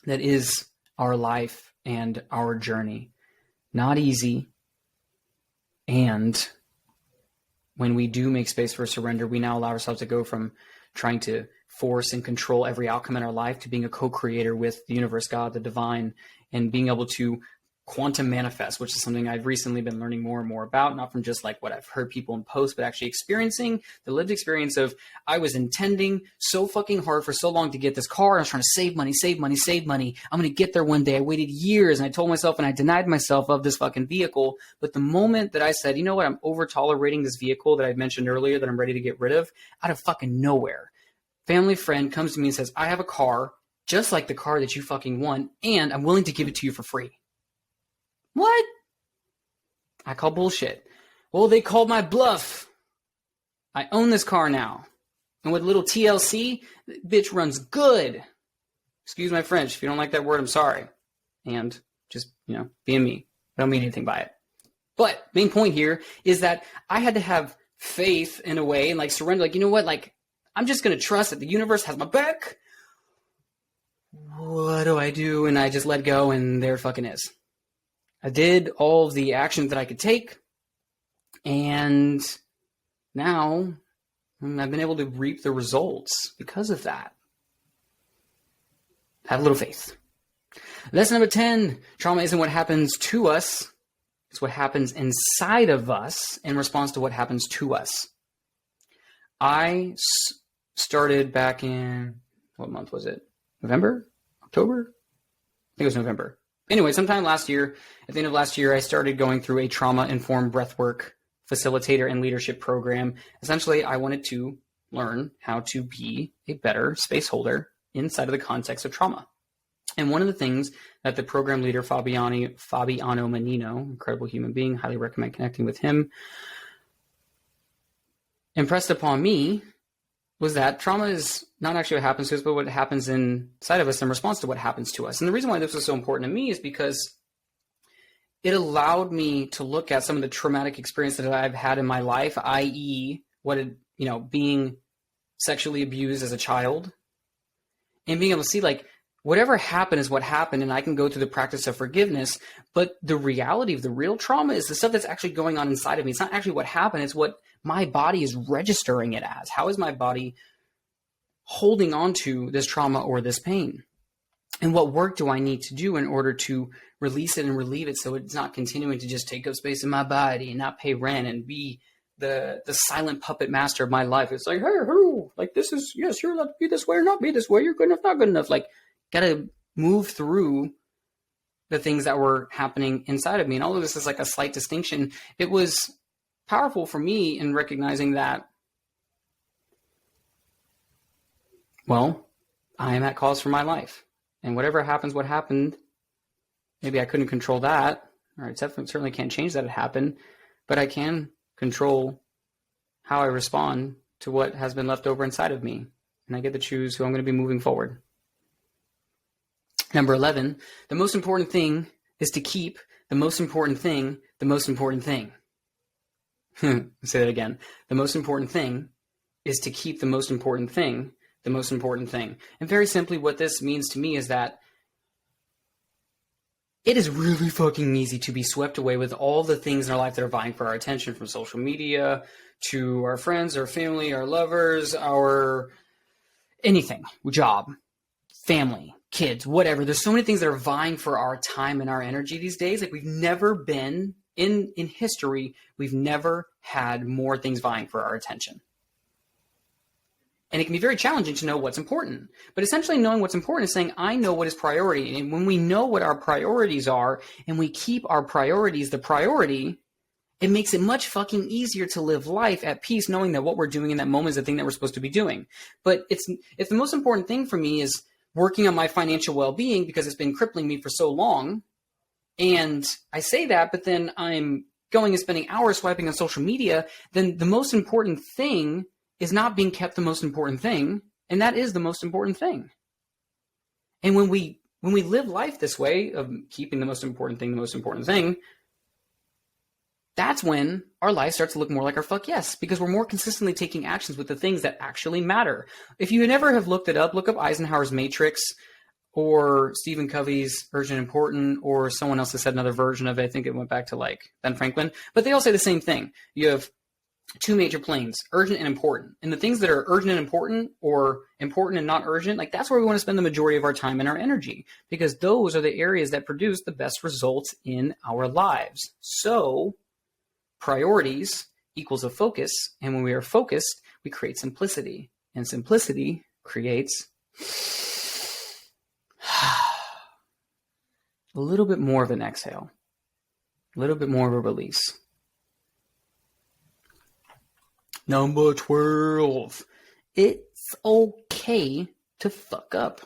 that is our life and our journey. Not easy. And when we do make space for surrender, we now allow ourselves to go from trying to force and control every outcome in our life to being a co-creator with the universe, God, the divine, and being able to quantum manifest, which is something I've recently been learning more and more about, not from just like what I've heard people in posts, but actually experiencing the lived experience of, I was intending so fucking hard for so long to get this car. I was trying to save money. I'm going to get there one day. I waited years and I told myself and I denied myself of this fucking vehicle. But the moment that I said, you know what, I'm over tolerating this vehicle that I mentioned earlier that I'm ready to get rid of, out of fucking nowhere, family friend comes to me and says, I have a car just like the car that you fucking want, and I'm willing to give it to you for free. What? I call bullshit. Well, they called my bluff. I own this car now. And with a little TLC, the bitch runs good. Excuse my French. If you don't like that word, I'm sorry. And just, being me. I don't mean anything by it. But main point here is that I had to have faith in a way and like surrender. Like, you know what? Like, I'm just going to trust that the universe has my back. What do I do? And I just let go, and there fucking is. I did all of the actions that I could take, and now I've been able to reap the results because of that. Have a little faith. Lesson number 10, trauma isn't what happens to us. It's what happens inside of us in response to what happens to us. I started back in, what month was it? November? October? I think it was November. Anyway, sometime last year, at the end of last year, I started going through a trauma-informed breathwork facilitator and leadership program. Essentially, I wanted to learn how to be a better space holder inside of the context of trauma. And one of the things that the program leader, Fabiano Menino, incredible human being, highly recommend connecting with him, impressed upon me was that trauma is not actually what happens to us, but what happens inside of us in response to what happens to us. And the reason why this was so important to me is because it allowed me to look at some of the traumatic experiences that I've had in my life, i.e. being sexually abused as a child, and being able to see like whatever happened is what happened, and I can go through the practice of forgiveness. But the reality of the real trauma is the stuff that's actually going on inside of me. It's not actually what happened. It's what my body is registering it as. How is my body holding on to this trauma or this pain? And what work do I need to do in order to release it and relieve it so it's not continuing to just take up space in my body and not pay rent and be the silent puppet master of my life? It's like, hey, who? Like, this is, yes, you're allowed to be this way or not be this way. You're good enough, not good enough. Like, got to move through the things that were happening inside of me. And although this is like a slight distinction, it was powerful for me in recognizing that, well, I am at cause for my life. And whatever happens, what happened, maybe I couldn't control that, or I certainly can't change that it happened, but I can control how I respond to what has been left over inside of me. And I get to choose who I'm going to be moving forward. Number 11, the most important thing is to keep the most important thing the most important thing. Say that again. The most important thing is to keep the most important thing the most important thing. And very simply, what this means to me is that it is really fucking easy to be swept away with all the things in our life that are vying for our attention, from social media to our friends, our family, our lovers, our anything, job, family, kids, whatever. There's so many things that are vying for our time and our energy these days. Like, we've never been in history, we've never had more things vying for our attention. And it can be very challenging to know what's important. But essentially, knowing what's important is saying, I know what is priority. And when we know what our priorities are and we keep our priorities the priority, it makes it much fucking easier to live life at peace, knowing that what we're doing in that moment is the thing that we're supposed to be doing. But if the most important thing for me is working on my financial well-being because it's been crippling me for so long, and I say that, but then I'm going and spending hours swiping on social media, then the most important thing is not being kept the most important thing, and that is the most important thing. And when we live life this way of keeping the most important thing, that's when our life starts to look more like our fuck yes, because we're more consistently taking actions with the things that actually matter. If you never have looked it up, look up Eisenhower's Matrix or Stephen Covey's Urgent Important, or someone else has said another version of it. I think it went back to like Ben Franklin, but they all say the same thing. You have two major planes, urgent and important. And the things that are urgent and important, or important and not urgent, like, that's where we want to spend the majority of our time and our energy, because those are the areas that produce the best results in our lives. So priorities equals a focus. And when we are focused, we create simplicity, and simplicity creates a little bit more of an exhale, a little bit more of a release. Number 12, it's okay to fuck up.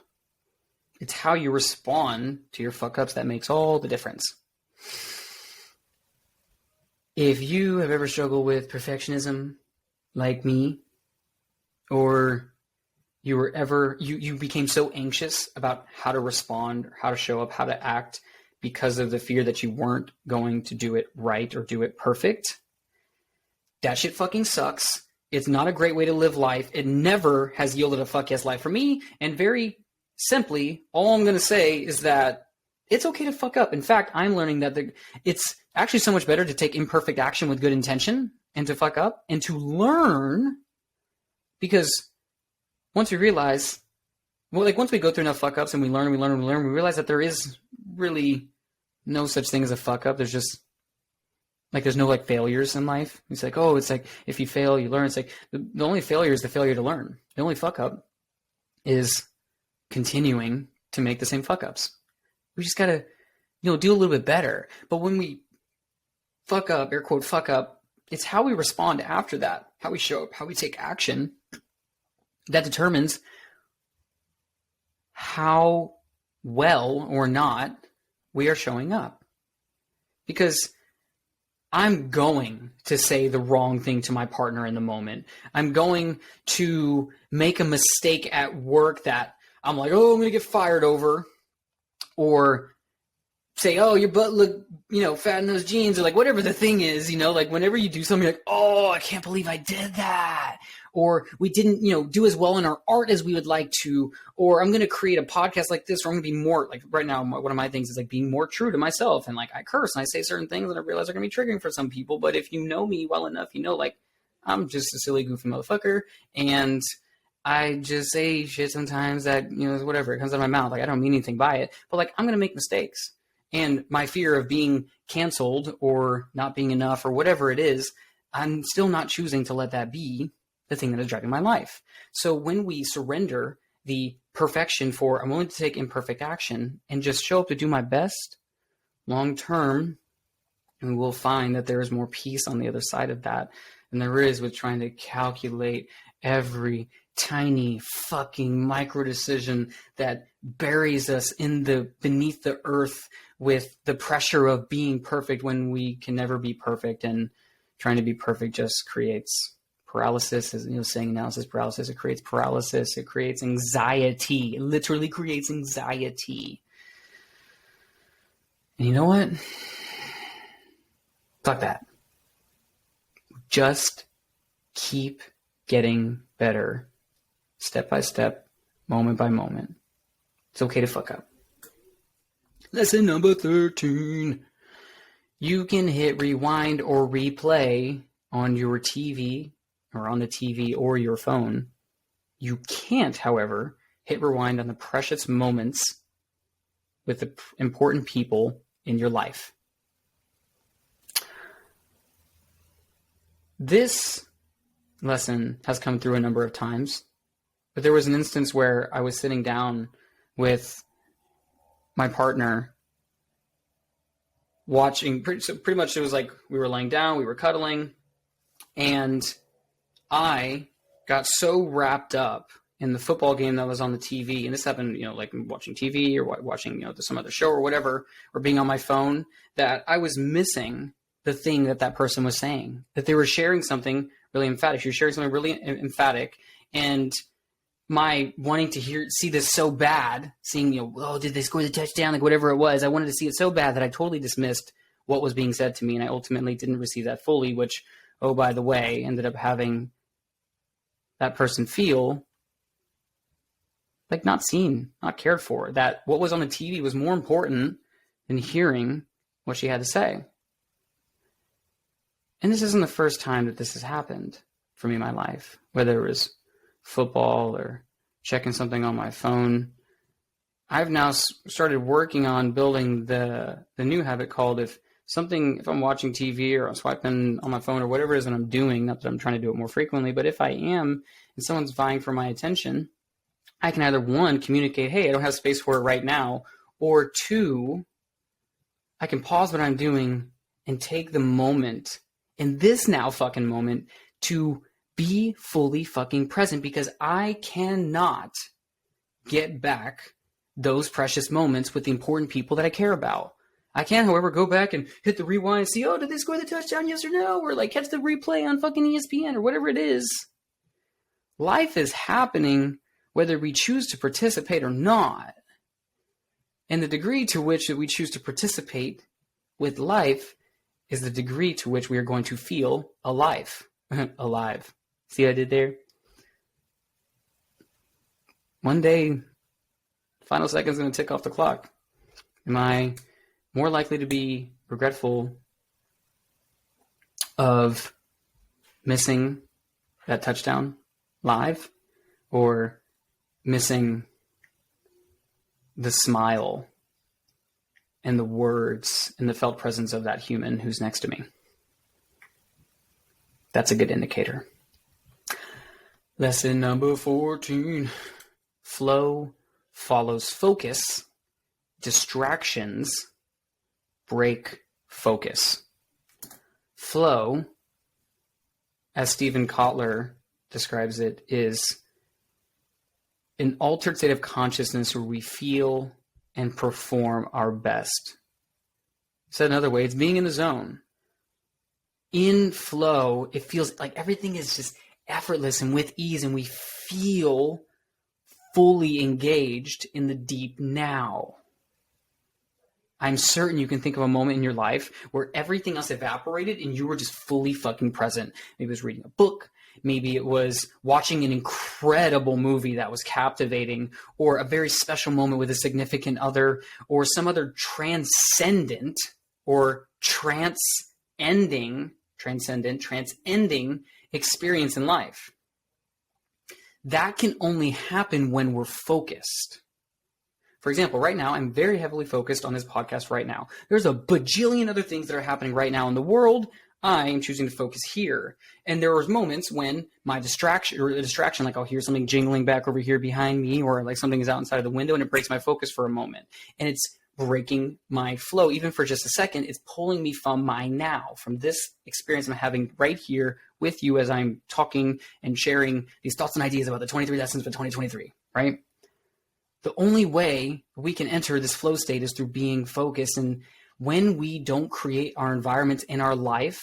It's how you respond to your fuck ups that makes all the difference. If you have ever struggled with perfectionism like me, or you became so anxious about how to respond, or how to show up, how to act, because of the fear that you weren't going to do it right or do it perfect, that shit fucking sucks. It's not a great way to live life. It never has yielded a fuck yes life for me. And very simply, all I'm going to say is that it's okay to fuck up. In fact, I'm learning that it's actually so much better to take imperfect action with good intention and to fuck up and to learn, because once we realize, well, like, once we go through enough fuck ups and we learn, we realize that there is really no such thing as a fuck up. There's just, like, there's no like failures in life. It's like, oh, it's like, if you fail, you learn. It's like, the only failure is the failure to learn. The only fuck up is continuing to make the same fuck ups. We just gotta, do a little bit better. But when we fuck up, air quote, fuck up, it's how we respond after that, how we show up, how we take action, that determines how well or not we are showing up. Because I'm going to say the wrong thing to my partner in the moment. I'm going to make a mistake at work that I'm like, oh, I'm going to get fired over. Or say, oh, your butt look, fat in those jeans, or like whatever the thing is, like whenever you do something, you're like, oh, I can't believe I did that. Or we didn't, do as well in our art as we would like to. Or I'm going to create a podcast like this, or I'm going to be more, like right now, one of my things is like being more true to myself. And like, I curse and I say certain things that I realize are going to be triggering for some people. But if you know me well enough, like, I'm just a silly, goofy motherfucker. And I just say shit sometimes that, whatever, it comes out of my mouth. Like, I don't mean anything by it, but like, I'm going to make mistakes. And my fear of being canceled or not being enough or whatever it is, I'm still not choosing to let that be the thing that is driving my life. So when we surrender the perfection for, I'm willing to take imperfect action and just show up to do my best, long term, we will find that there is more peace on the other side of that than there is with trying to calculate every tiny fucking micro decision that buries us beneath the earth with the pressure of being perfect when we can never be perfect. And trying to be perfect just creates paralysis. As saying analysis paralysis, it creates paralysis. It creates anxiety. It literally creates anxiety. And you know what? Fuck that. Just keep getting better, step by step, moment by moment. It's okay to fuck up. Lesson number 13. You can hit rewind or replay on your TV or on the TV or your phone. You can't, however, hit rewind on the precious moments with the important people in your life. This lesson has come through a number of times, but there was an instance where I was sitting down with my partner watching, pretty much it was like we were laying down, we were cuddling, and I got so wrapped up in the football game that was on the TV, and this happened, like watching TV or watching, some other show or whatever, or being on my phone, that I was missing the thing that person was saying, that they were sharing something really emphatic. She was sharing something really emphatic, and my wanting to see this so bad, seeing, did they score the touchdown? Like whatever it was, I wanted to see it so bad that I totally dismissed what was being said to me. And I ultimately didn't receive that fully, which, oh, by the way, ended up having that person feel like not seen, not cared for, that what was on the TV was more important than hearing what she had to say. And this isn't the first time that this has happened for me in my life, whether it was football or checking something on my phone. I've now started working on building the new habit called if I'm watching TV or I'm swiping on my phone or whatever it is that I'm doing, not that I'm trying to do it more frequently, but if I am and someone's vying for my attention, I can either one, communicate, hey, I don't have space for it right now, or two, I can pause what I'm doing and take the moment, in this now fucking moment, to be fully fucking present, because I cannot get back those precious moments with the important people that I care about. I can, however, go back and hit the rewind and see, did they score the touchdown, yes or no? Or like catch the replay on fucking ESPN or whatever it is. Life is happening whether we choose to participate or not. And the degree to which we choose to participate with life is the degree to which we are going to feel alive. Alive. See what I did there? One day, final second's going to tick off the clock. Am I more likely to be regretful of missing that touchdown live, or missing the smile and the words and the felt presence of that human who's next to me? That's a good indicator. Lesson number 14. Flow follows focus. Distractions break focus. Flow, as Stephen Kotler describes it, is an altered state of consciousness where we feel and perform our best. Said another way, it's being in the zone. In flow, it feels like everything is just effortless and with ease, and we feel fully engaged in the deep now. I'm certain you can think of a moment in your life where everything else evaporated and you were just fully fucking present. Maybe it was reading a book. Maybe it was watching an incredible movie that was captivating, or a very special moment with a significant other, or some other transcendent or transcending experience in life. That can only happen when we're focused. For example, right now, I'm very heavily focused on this podcast right now. There's a bajillion other things that are happening right now in the world. I am choosing to focus here. And there are moments when my distraction, like I'll hear something jingling back over here behind me, or like something is out inside of the window and it breaks my focus for a moment. And it's breaking my flow, even for just a second. It's pulling me from my now, from this experience I'm having right here with you as I'm talking and sharing these thoughts and ideas about the 23 lessons for 2023, right? The only way we can enter this flow state is through being focused. And when we don't create our environments in our life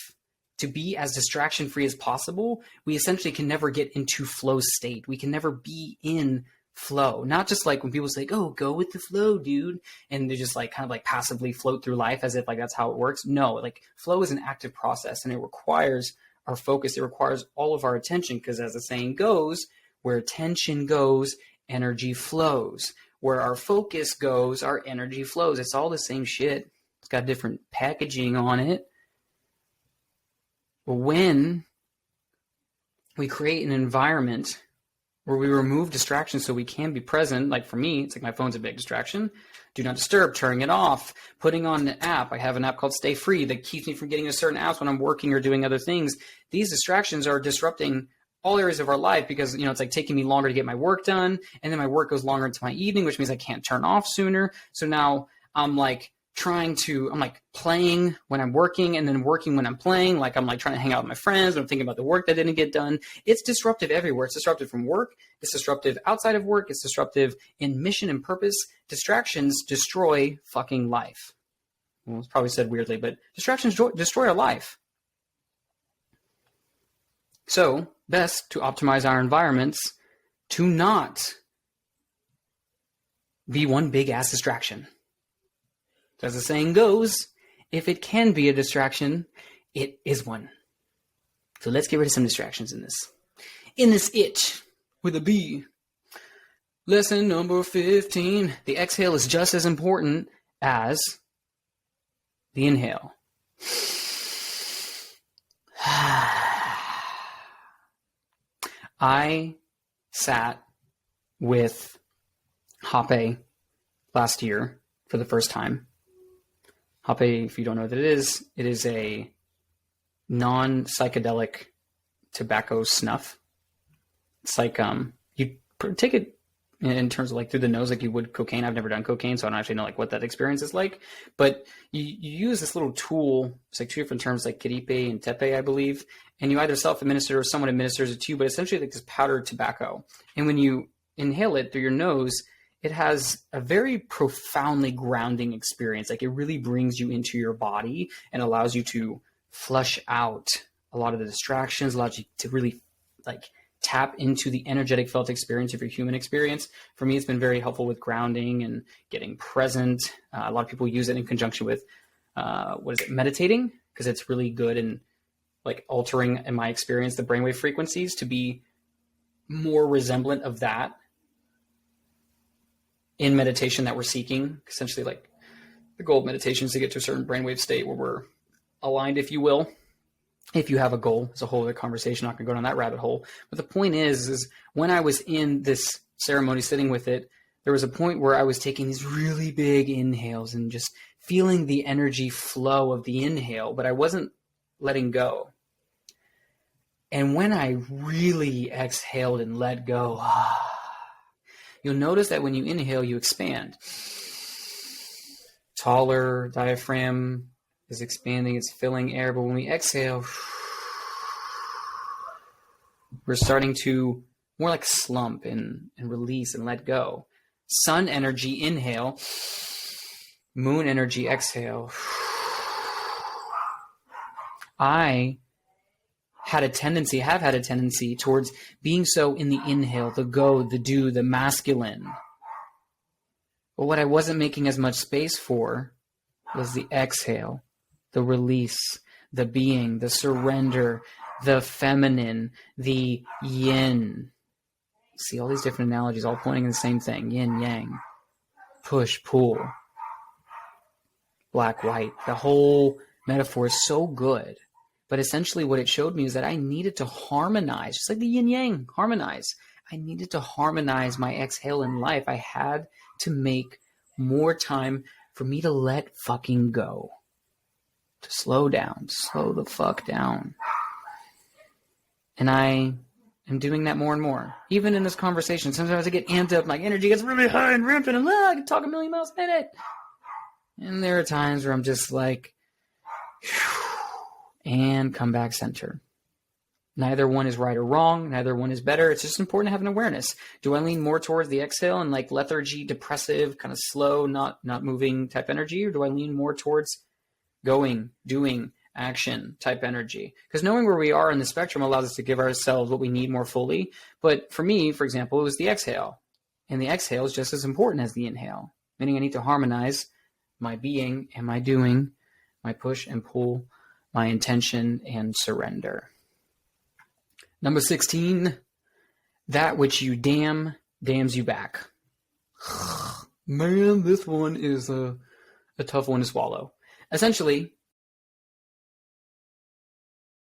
to be as distraction free as possible, we essentially can never get into flow state. We can never be in flow. Not just like when people say, oh, go with the flow, dude. And they just like kind of like passively float through life as if like that's how it works. No, like flow is an active process and it requires our focus. It requires all of our attention because as the saying goes, where attention goes, energy flows. Where our focus goes, our energy flows. It's all the same shit. It's got different packaging on it. But when we create an environment where we remove distractions so we can be present, like for me, it's like my phone's a big distraction. Do not disturb, turning it off, putting on the app. I have an app called Stay Free that keeps me from getting to certain apps when I'm working or doing other things. These distractions are disrupting all areas of our life because, it's like taking me longer to get my work done. And then my work goes longer into my evening, which means I can't turn off sooner. So now I'm like playing when I'm working and then working when I'm playing. Like I'm like trying to hang out with my friends. I'm thinking about the work that didn't get done. It's disruptive everywhere. It's disruptive from work. It's disruptive outside of work. It's disruptive in mission and purpose. Distractions destroy fucking life. Well, it's probably said weirdly, but distractions destroy our life. So best to optimize our environments to not be one big ass distraction. As the saying goes, if it can be a distraction, it is one. So let's get rid of some distractions in this. In this itch with a B. Lesson number 15. The exhale is just as important as the inhale. I sat with Hape last year for the first time. Hape, if you don't know what it is a non-psychedelic tobacco snuff. It's like you take it in terms of like through the nose like you would cocaine. I've never done cocaine, so I don't actually know like what that experience is like. But you use this little tool. It's like two different terms like kiripe and tepe, I believe. And you either self-administer or someone administers it to you, but essentially like this powdered tobacco. And when you inhale it through your nose, it has a very profoundly grounding experience. Like it really brings you into your body and allows you to flush out a lot of the distractions, allows you to really like tap into the energetic felt experience of your human experience. For me, it's been very helpful with grounding and getting present. A lot of people use it in conjunction with, meditating, because it's really good in like altering, in my experience, the brainwave frequencies to be more resemblant of that in meditation that we're seeking. Essentially, like the goal of meditation is to get to a certain brainwave state where we're aligned, if you will. If you have a goal, it's a whole other conversation. I'm not going to go down that rabbit hole. But the point is when I was in this ceremony sitting with it, there was a point where I was taking these really big inhales and just feeling the energy flow of the inhale, but I wasn't letting go. And when I really exhaled and let go, you'll notice that when you inhale, you expand. Taller diaphragm is expanding, it's filling air. But when we exhale, we're starting to more like slump and release and let go. Sun energy, inhale. Moon energy, exhale. I have had a tendency towards being so in the inhale, the go, the do, the masculine. But what I wasn't making as much space for was the exhale, the release, the being, the surrender, the feminine, the yin. See all these different analogies all pointing in the same thing. Yin, yang, push, pull, black, white. The whole metaphor is so good. But essentially what it showed me is that I needed to harmonize, just like the yin yang, harmonize. I needed to harmonize my exhale in life. I had to make more time for me to let fucking go. To slow down, slow the fuck down. And I am doing that more and more. Even in this conversation, sometimes I get amped up, my energy gets really high and rampant, and I can talk a million miles a minute. And there are times where I'm just like, and come back center. Neither one is right or wrong. Neither one is better. It's just important to have an awareness. Do I lean more towards the exhale and like lethargy, depressive, kind of slow, not moving type energy? Or do I lean more towards going, doing, action type energy? Because knowing where we are in the spectrum allows us to give ourselves what we need more fully. But for me, for example, it was the exhale. And the exhale is just as important as the inhale, meaning I need to harmonize my being and my doing, my push and pull, my intention and surrender. Number 16, that which you damn, damns you back. Man, this one is a tough one to swallow. Essentially,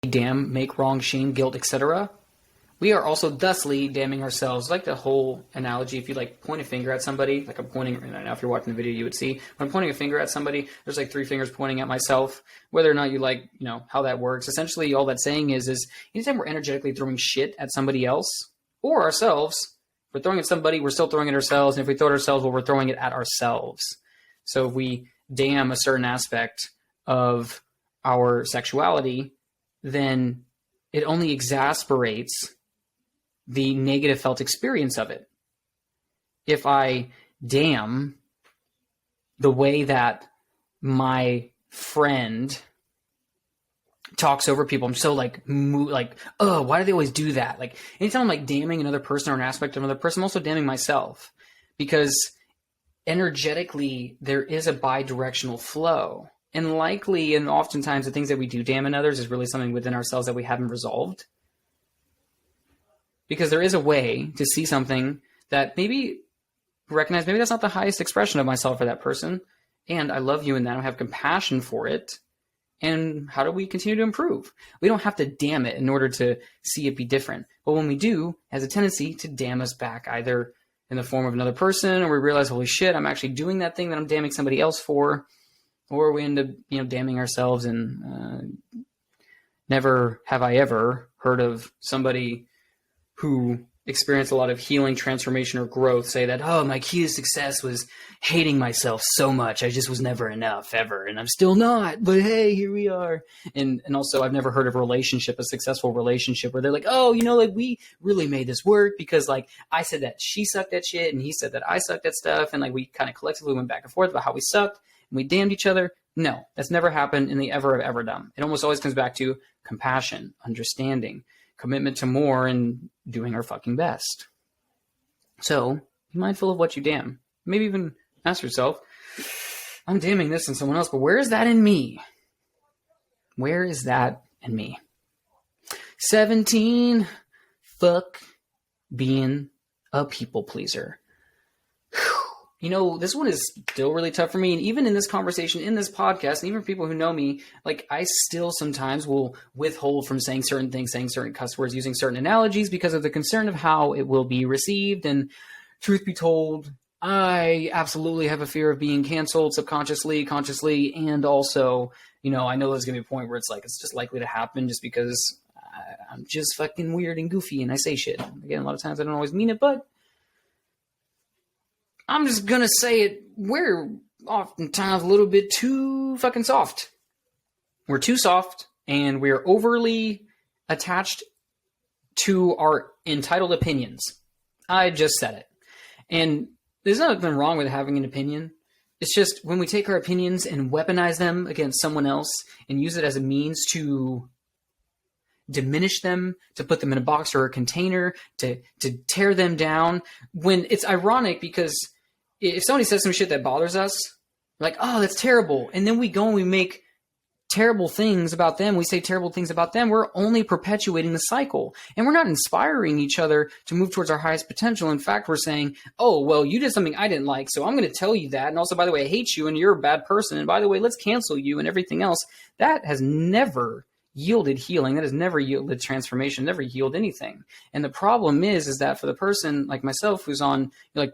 damn, make wrong, shame, guilt, etc. We are also thusly damning ourselves. Like the whole analogy, if you like point a finger at somebody, like I'm pointing, and now if you're watching the video, you would see, when I'm pointing a finger at somebody, there's like 3 fingers pointing at myself. Whether or not you like, how that works. Essentially, all that's saying is anytime we're energetically throwing shit at somebody else or ourselves, if we're throwing at somebody, we're still throwing at ourselves. And if we throw it at ourselves, well, we're throwing it at ourselves. So if we damn a certain aspect of our sexuality, then it only exasperates the negative felt experience of it. If I damn the way that my friend talks over people, I'm so oh, why do they always do that? Like anytime I'm like damning another person or an aspect of another person, I'm also damning myself, because energetically there is a bi-directional flow. And likely, and oftentimes the things that we do damn in others is really something within ourselves that we haven't resolved. Because there is a way to see something that maybe recognize, maybe that's not the highest expression of myself for that person. And I love you in that. I have compassion for it. And how do we continue to improve? We don't have to damn it in order to see it be different. But when we do, it has a tendency to damn us back, either in the form of another person, or we realize, holy shit, I'm actually doing that thing that I'm damning somebody else for. Or we end up, damning ourselves. And never have I ever heard of somebody who experienced a lot of healing, transformation, or growth say that, oh, my key to success was hating myself so much. I just was never enough ever. And I'm still not, but hey, here we are. And also I've never heard of a successful relationship where they're like, oh, we really made this work because I said that she sucked at shit and he said that I sucked at stuff. And we kind of collectively went back and forth about how we sucked and we damned each other. No, that's never happened in the ever of ever done. It almost always comes back to compassion, understanding, commitment to more, and doing our fucking best. So be mindful of what you damn. Maybe even ask yourself, I'm damning this in someone else, but where is that in me? Where is that in me? 17, fuck being a people pleaser. This one is still really tough for me. And even in this conversation, in this podcast, and even for people who know me, I still sometimes will withhold from saying certain things, saying certain cuss words, using certain analogies because of the concern of how it will be received. And truth be told, I absolutely have a fear of being canceled subconsciously, consciously. And also, I know there's going to be a point where it's just likely to happen just because I'm just fucking weird and goofy and I say shit. Again, a lot of times I don't always mean it, but I'm just going to say it. We're oftentimes a little bit too fucking soft. We're too soft and we're overly attached to our entitled opinions. I just said it. And there's nothing wrong with having an opinion. It's just when we take our opinions and weaponize them against someone else and use it as a means to diminish them, to put them in a box or a container, to tear them down. When it's ironic because if somebody says some shit that bothers us, we're like, oh, that's terrible. And then we go and we make terrible things about them. We say terrible things about them. We're only perpetuating the cycle. And we're not inspiring each other to move towards our highest potential. In fact, we're saying, oh, well, you did something I didn't like, so I'm going to tell you that. And also, by the way, I hate you and you're a bad person. And by the way, let's cancel you and everything else. That has never yielded healing. That has never yielded transformation, never yielded anything. And the problem is that for the person like myself who's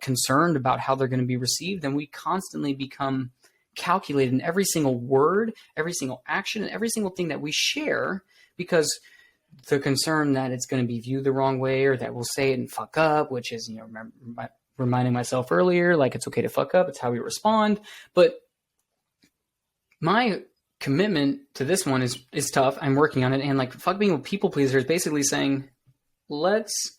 concerned about how they're going to be received, then we constantly become calculated in every single word, every single action, and every single thing that we share, because the concern that it's going to be viewed the wrong way or that we'll say it and fuck up, which is, reminding myself earlier, it's okay to fuck up. It's how we respond. But my commitment to this one is tough. I'm working on it. And like, fuck being a people pleaser is basically saying, let's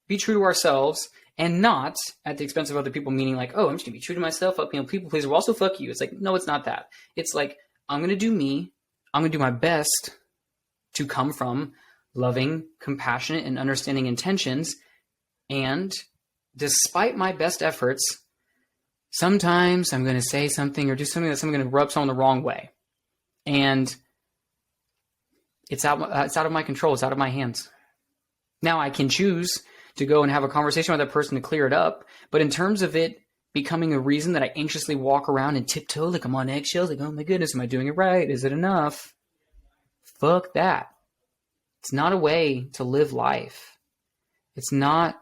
be true to ourselves and not at the expense of other people, meaning like, oh, I'm just gonna be true to myself, fuck being a people pleaser. Well, also fuck you. It's like, no, it's not that. It's like, I'm gonna do me. I'm gonna do my best to come from loving, compassionate, and understanding intentions. And despite my best efforts, sometimes I'm going to say something or do something that's going to rub someone the wrong way. And it's out of my control. It's out of my hands. Now I can choose to go and have a conversation with that person to clear it up. But in terms of it becoming a reason that I anxiously walk around and tiptoe, like I'm on eggshells, like, oh my goodness, am I doing it right? Is it enough? Fuck that. It's not a way to live life. It's not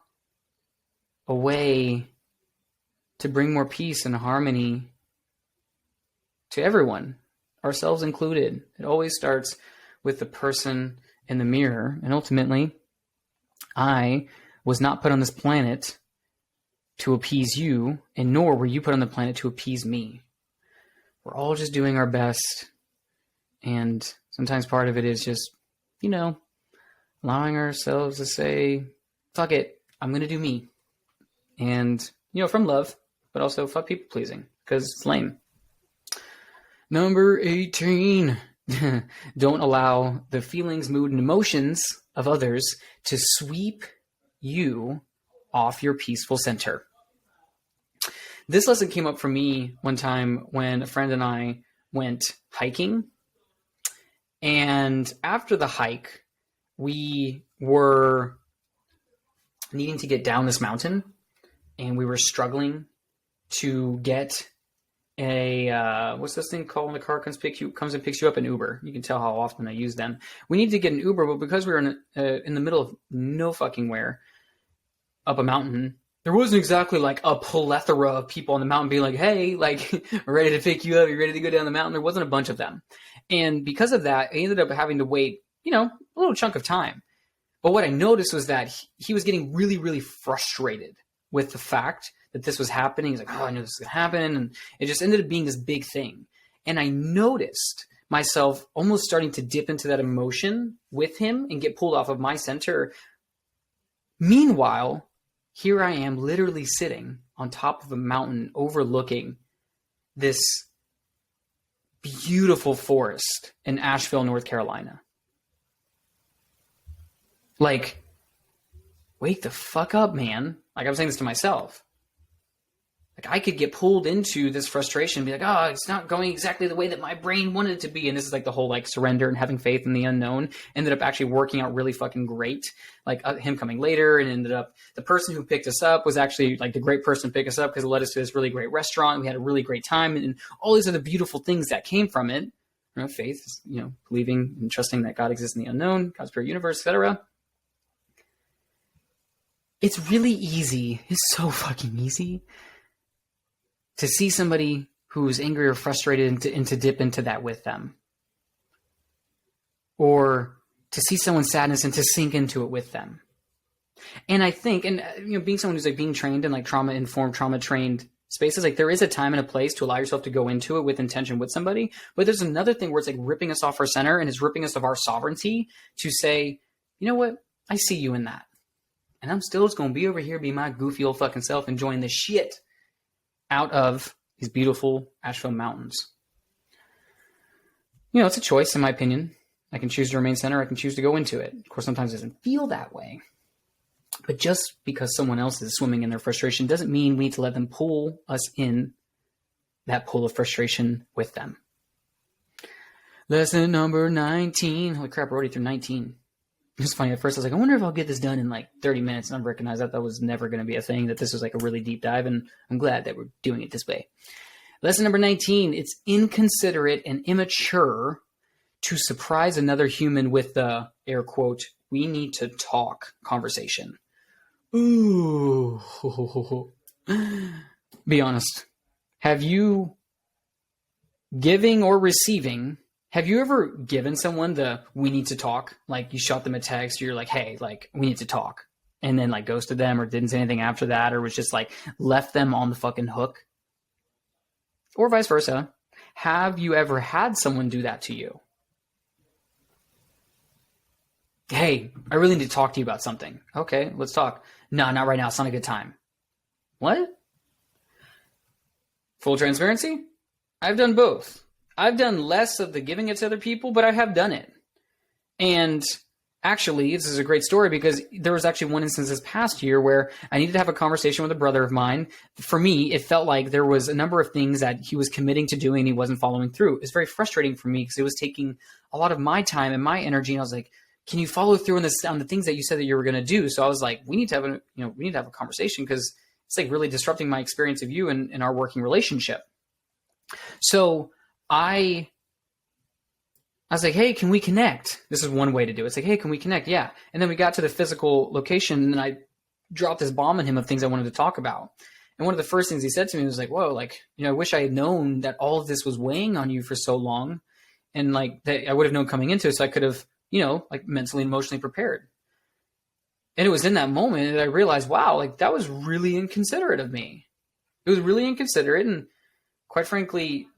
a way to bring more peace and harmony to everyone, ourselves included. It always starts with the person in the mirror. And ultimately, I was not put on this planet to appease you, and nor were you put on the planet to appease me. We're all just doing our best. And sometimes part of it is just, allowing ourselves to say, fuck it, I'm going to do me. And, from love, but also fuck people pleasing, because it's lame. Number 18, don't allow the feelings, mood, and emotions of others to sweep you off your peaceful center. This lesson came up for me one time when a friend and I went hiking. And after the hike, we were needing to get down this mountain, and we were struggling to get what's this thing called when the car comes and picks you up, an Uber. You can tell how often I use them. We needed to get an Uber, but because we were in the middle of no fucking where up a mountain, there wasn't exactly like a plethora of people on the mountain being like, hey, like, we're ready to pick you up. You ready to go down the mountain? There wasn't a bunch of them. And because of that, I ended up having to wait, a little chunk of time. But what I noticed was that he was getting really, really frustrated with the fact that this was happening. He's like, oh, I knew this was going to happen. And it just ended up being this big thing. And I noticed myself almost starting to dip into that emotion with him and get pulled off of my center. Meanwhile, here I am literally sitting on top of a mountain overlooking this beautiful forest in Asheville, North Carolina. Like, wake the fuck up, man. Like, I'm saying this to myself. Like, I could get pulled into this frustration and be like, oh, it's not going exactly the way that my brain wanted it to be. And this is like the whole like surrender and having faith in the unknown ended up actually working out really fucking great. Like him coming later, and ended up the person who picked us up was actually like the great person to pick us up, because it led us to this really great restaurant. We had a really great time, and all these other beautiful things that came from it. Faith is, believing and trusting that God exists in the unknown, God's spirit universe, etc. It's really easy. It's so fucking easy to see somebody who's angry or frustrated and to dip into that with them. Or to see someone's sadness and to sink into it with them. And I think, being someone who's like being trained in like trauma-informed, trauma-trained spaces, like there is a time and a place to allow yourself to go into it with intention with somebody. But there's another thing where it's like ripping us off our center and it's ripping us of our sovereignty to say, you know what? I see you in that. And I'm still just going to be over here, be my goofy old fucking self, enjoying the shit out of these beautiful Asheville mountains. It's a choice, in my opinion. I can choose to remain center. I can choose to go into it. Of course, sometimes it doesn't feel that way. But just because someone else is swimming in their frustration doesn't mean we need to let them pull us in that pool of frustration with them. Lesson number 19. Holy crap, we're already through 19. It's funny. At first, I was like, I wonder if I'll get this done in like 30 minutes. And I recognized that was never going to be a thing, that this was like a really deep dive. And I'm glad that we're doing it this way. Lesson number 19. It's inconsiderate and immature to surprise another human with the, air quote, we need to talk conversation. Ooh. Be honest. Have you, giving or receiving, have you ever given someone the we need to talk? Like you shot them a text, you're like, hey, like we need to talk. And then like ghosted them or didn't say anything after that, or was just like left them on the fucking hook? Or vice versa. Have you ever had someone do that to you? Hey, I really need to talk to you about something. Okay, let's talk. No, not right now. It's not a good time. What? Full transparency? I've done both. I've done less of the giving it to other people, but I have done it. And actually, this is a great story because there was actually one instance this past year where I needed to have a conversation with a brother of mine. For me, it felt like there was a number of things that he was committing to doing and he wasn't following through. It's very frustrating for me because it was taking a lot of my time and my energy. And I was like, can you follow through on the things that you said that you were going to do? So I was like, we need to have a conversation because it's like really disrupting my experience of you and our working relationship. So I was like, hey, can we connect? This is one way to do it. It's like, hey, can we connect? Yeah. And then we got to the physical location and I dropped this bomb on him of things I wanted to talk about. And one of the first things he said to me was like, whoa, like, I wish I had known that all of this was weighing on you for so long. And like that I would have known coming into it. So I could have, like mentally and emotionally prepared. And it was in that moment that I realized, wow, like that was really inconsiderate of me. It was really inconsiderate. And quite frankly,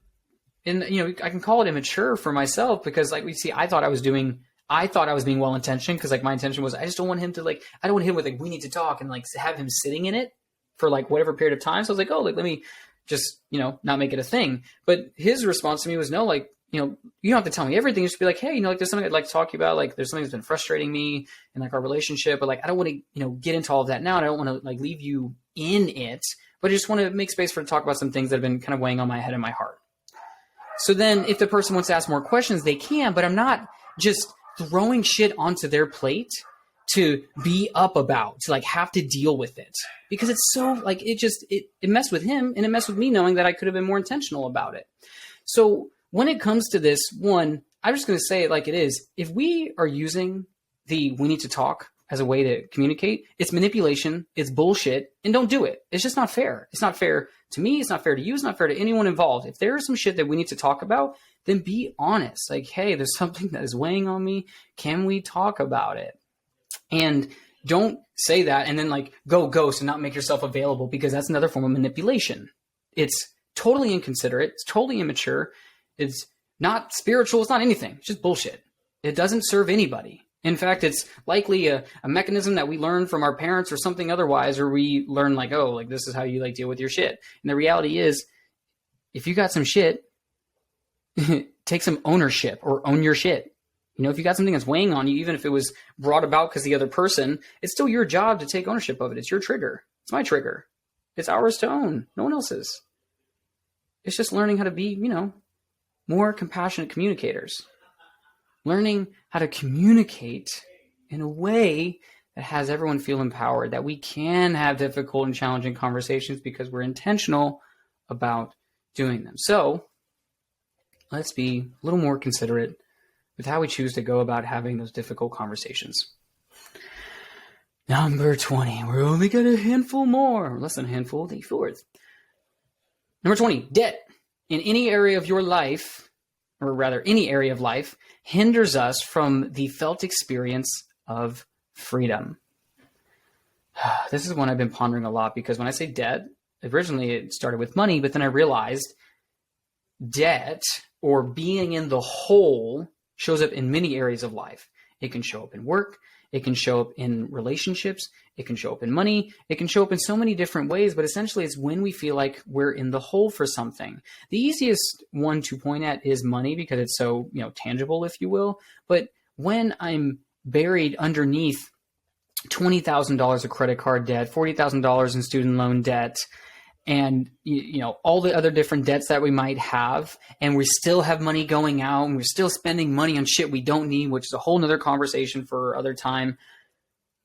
I can call it immature for myself because like I thought I was being well-intentioned because like my intention was, I just don't want him to I don't want him with like, we need to talk and like have him sitting in it for like whatever period of time. So I was like, oh, like, let me just, not make it a thing. But his response to me was no, like, you don't have to tell me everything. You should be like, hey, like there's something I'd like to talk to you about. Like there's something that's been frustrating me in like our relationship, but like, I don't want to, get into all of that now. And I don't want to like leave you in it, but I just want to make space for to talk about some things that have been kind of weighing on my head and my heart. So then if the person wants to ask more questions, they can, but I'm not just throwing shit onto their plate to be up about, to like have to deal with it because it's so like, it messed with him and it messed with me knowing that I could have been more intentional about it. So when it comes to this one, I'm just going to say it like it is. If we are using we need to talk as a way to communicate, it's manipulation, it's bullshit, and don't do it. It's just not fair. It's not fair to me. It's not fair to you. It's not fair to anyone involved. If there is some shit that we need to talk about, then be honest. Like, hey, there's something that is weighing on me. Can we talk about it? And don't say that and then like go ghost and not make yourself available because that's another form of manipulation. It's totally inconsiderate. It's totally immature. It's not spiritual. It's not anything. It's just bullshit. It doesn't serve anybody. In fact, it's likely a mechanism that we learn from our parents or something otherwise, or we learn like, oh, like this is how you like deal with your shit. And the reality is, if you got some shit, take some ownership or own your shit. If you got something that's weighing on you, even if it was brought about because the other person, it's still your job to take ownership of it. It's your trigger. It's my trigger. It's ours to own. No one else's. It's just learning how to be, more compassionate communicators. Learning how to communicate in a way that has everyone feel empowered, that we can have difficult and challenging conversations because we're intentional about doing them. So let's be a little more considerate with how we choose to go about having those difficult conversations. Number 20. We're only got a handful more. Less than a handful. The fourth. Number 20. Debt in any area of your life, or rather any area of life, hinders us from the felt experience of freedom. This is one I've been pondering a lot because when I say debt, originally it started with money, but then I realized debt or being in the hole shows up in many areas of life. It can show up in work. It can show up in relationships. It can show up in money. It can show up in so many different ways, but essentially it's when we feel like we're in the hole for something. The easiest one to point at is money because it's so, tangible, if you will. But when I'm buried underneath $20,000 of credit card debt, $40,000 in student loan debt, and all the other different debts that we might have, and we still have money going out, and we're still spending money on shit we don't need, which is a whole nother conversation for other time.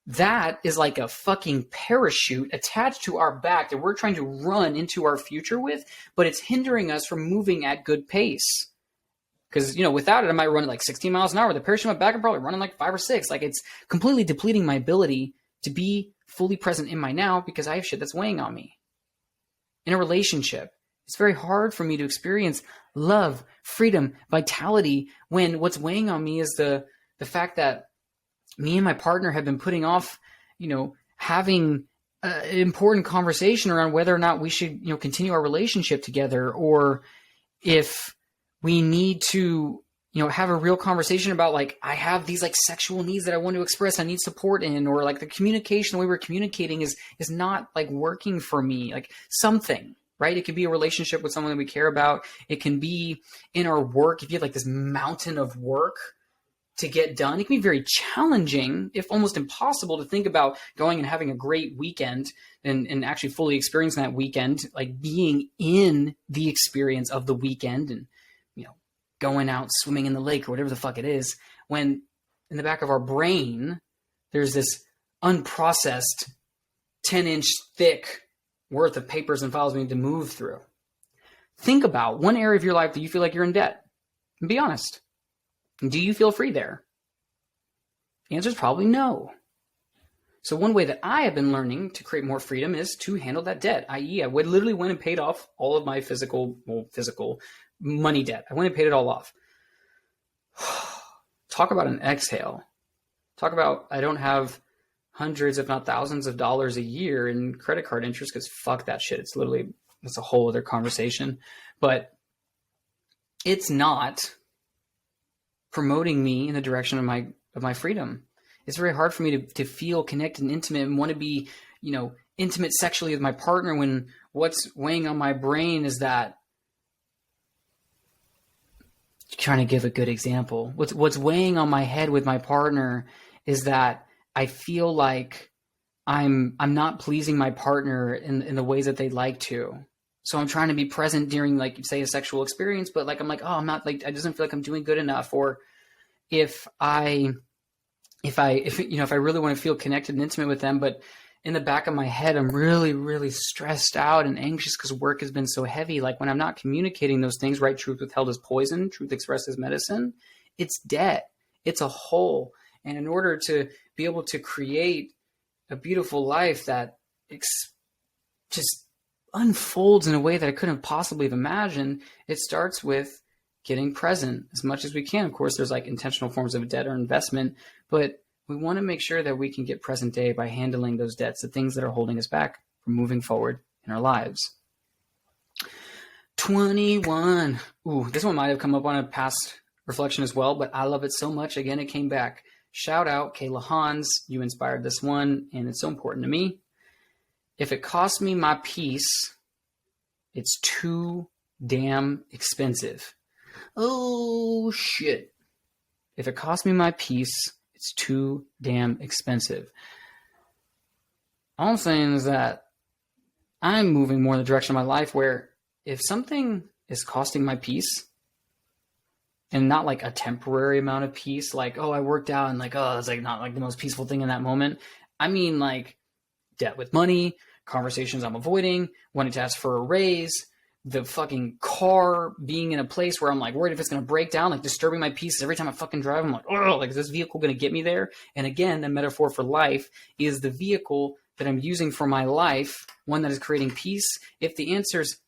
That is like a fucking parachute attached to our back that we're trying to run into our future with, but it's hindering us from moving at good pace. Because, without it, I might run at like 16 miles an hour. With a parachute on my back, I'm probably running like 5 or 6. Like, it's completely depleting my ability to be fully present in my now because I have shit that's weighing on me. In a relationship, it's very hard for me to experience love, freedom, vitality when what's weighing on me is the fact that me and my partner have been putting off, having an important conversation around whether or not we should, continue our relationship together, or if we need to, have a real conversation about like, I have these like sexual needs that I want to express. I need support in, or like the communication, the way we're communicating is not like working for me, like something, right? It could be a relationship with someone that we care about. It can be in our work. If you have like this mountain of work to get done, it can be very challenging, if almost impossible, to think about going and having a great weekend and actually fully experiencing that weekend, like being in the experience of the weekend and, going out swimming in the lake or whatever the fuck it is, when in the back of our brain, there's this unprocessed 10-inch thick worth of papers and files we need to move through. Think about one area of your life that you feel like you're in debt. And be honest. Do you feel free there? The answer is probably no. So one way that I have been learning to create more freedom is to handle that debt, i.e. I literally went and paid off all of my physical money debt. I went and paid it all off. Talk about an exhale. Talk about I don't have hundreds, if not thousands of dollars a year in credit card interest, because fuck that shit. It's a whole other conversation. But it's not promoting me in the direction of my freedom. It's very hard for me to feel connected and intimate and want to be, intimate sexually with my partner when what's weighing on my brain is that, trying to give a good example, what's weighing on my head with my partner is that I feel like I'm not pleasing my partner in the ways that they'd like to. So I'm trying to be present during, like, say, a sexual experience, but like I'm like, oh, I'm not, like, I doesn't feel like I'm doing good enough. Or if I really want to feel connected and intimate with them, but in the back of my head, I'm really, really stressed out and anxious because work has been so heavy. Like when I'm not communicating those things, right? Truth withheld is poison. Truth expressed is medicine. It's debt. It's a hole. And in order to be able to create a beautiful life that just unfolds in a way that I couldn't possibly have imagined, it starts with getting present as much as we can. Of course, there's like intentional forms of debt or investment, but we want to make sure that we can get present day by handling those debts, the things that are holding us back from moving forward in our lives. 21. Ooh, this one might have come up on a past reflection as well, but I love it so much. Again, it came back. Shout out, Kayla Hans. You inspired this one, and it's so important to me. If it costs me my peace, it's too damn expensive. Oh, shit. If it costs me my peace, it's too damn expensive. All I'm saying is that I'm moving more in the direction of my life where if something is costing my peace, and not like a temporary amount of peace, like, oh, I worked out and like, oh, it's like not like the most peaceful thing in that moment. I mean like debt with money, conversations I'm avoiding, wanting to ask for a raise, the fucking car being in a place where I'm like worried if it's going to break down, like disturbing my peace every time I fucking drive. I'm like, oh, like is this vehicle going to get me there? And again, the metaphor for life is the vehicle that I'm using for my life, one that is creating peace. If the answer is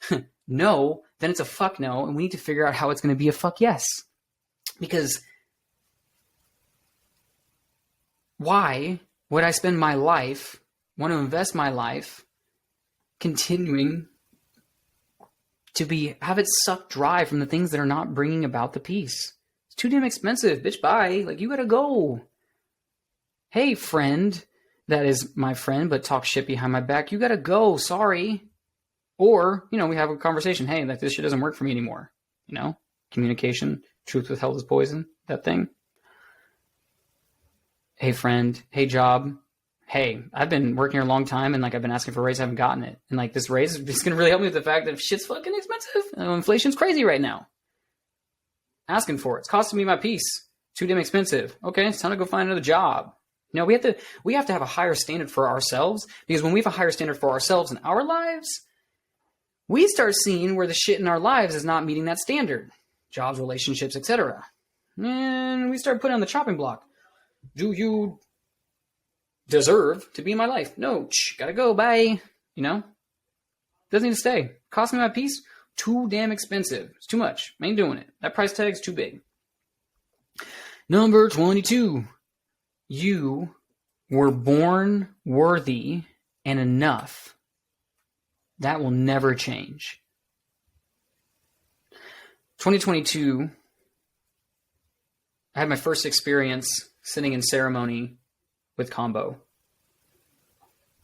no, then it's a fuck no. And we need to figure out how it's going to be a fuck yes. Because why would I spend my life, want to invest my life, continuing to have it sucked dry from the things that are not bringing about the peace? It's too damn expensive, bitch. Bye. Like, you gotta go. Hey, friend, that is my friend, but talk shit behind my back. You gotta go. Sorry. Or, we have a conversation. Hey, like, this shit doesn't work for me anymore. Communication, truth withheld is poison, that thing. Hey, friend. Hey, job. Hey, I've been working here a long time and like I've been asking for a raise, I haven't gotten it. And like this raise is going to really help me with the fact that shit's fucking expensive. Inflation's crazy right now. Asking for it. It's costing me my peace. Too damn expensive. Okay, it's time to go find another job. We have to have a higher standard for ourselves, because when we have a higher standard for ourselves in our lives, we start seeing where the shit in our lives is not meeting that standard. Jobs, relationships, etc. And we start putting on the chopping block. Do you deserve to be in my life? No, gotta go, bye. Doesn't need to stay. Cost me my peace? Too damn expensive. It's too much. I ain't doing it. That price tag's too big. Number 22. You were born worthy and enough. That will never change. 2022, I had my first experience sitting in ceremony with Combo.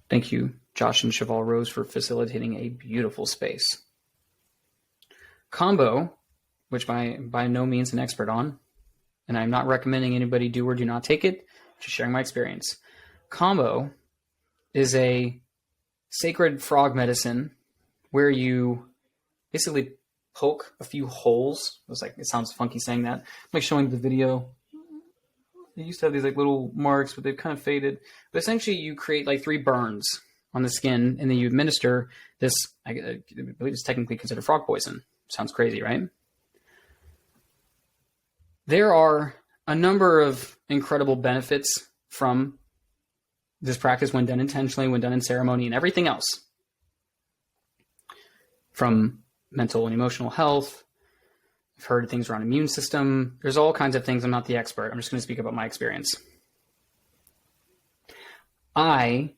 Thank you, Josh and Cheval Rose, for facilitating a beautiful space. Combo, which I'm by no means an expert on, and I'm not recommending anybody do or do not take it, just sharing my experience. Combo is a sacred frog medicine where you basically poke a few holes. It sounds funky saying that. I'm like showing the video. They used to have these like little marks, but they've kind of faded. But essentially you create like 3 burns on the skin, and then you administer this, I believe it's technically considered frog poison. Sounds crazy, right? There are a number of incredible benefits from this practice when done intentionally, when done in ceremony, and everything else. From mental and emotional health, I've heard things around immune system. There's all kinds of things. I'm not the expert. I'm just going to speak about my experience. I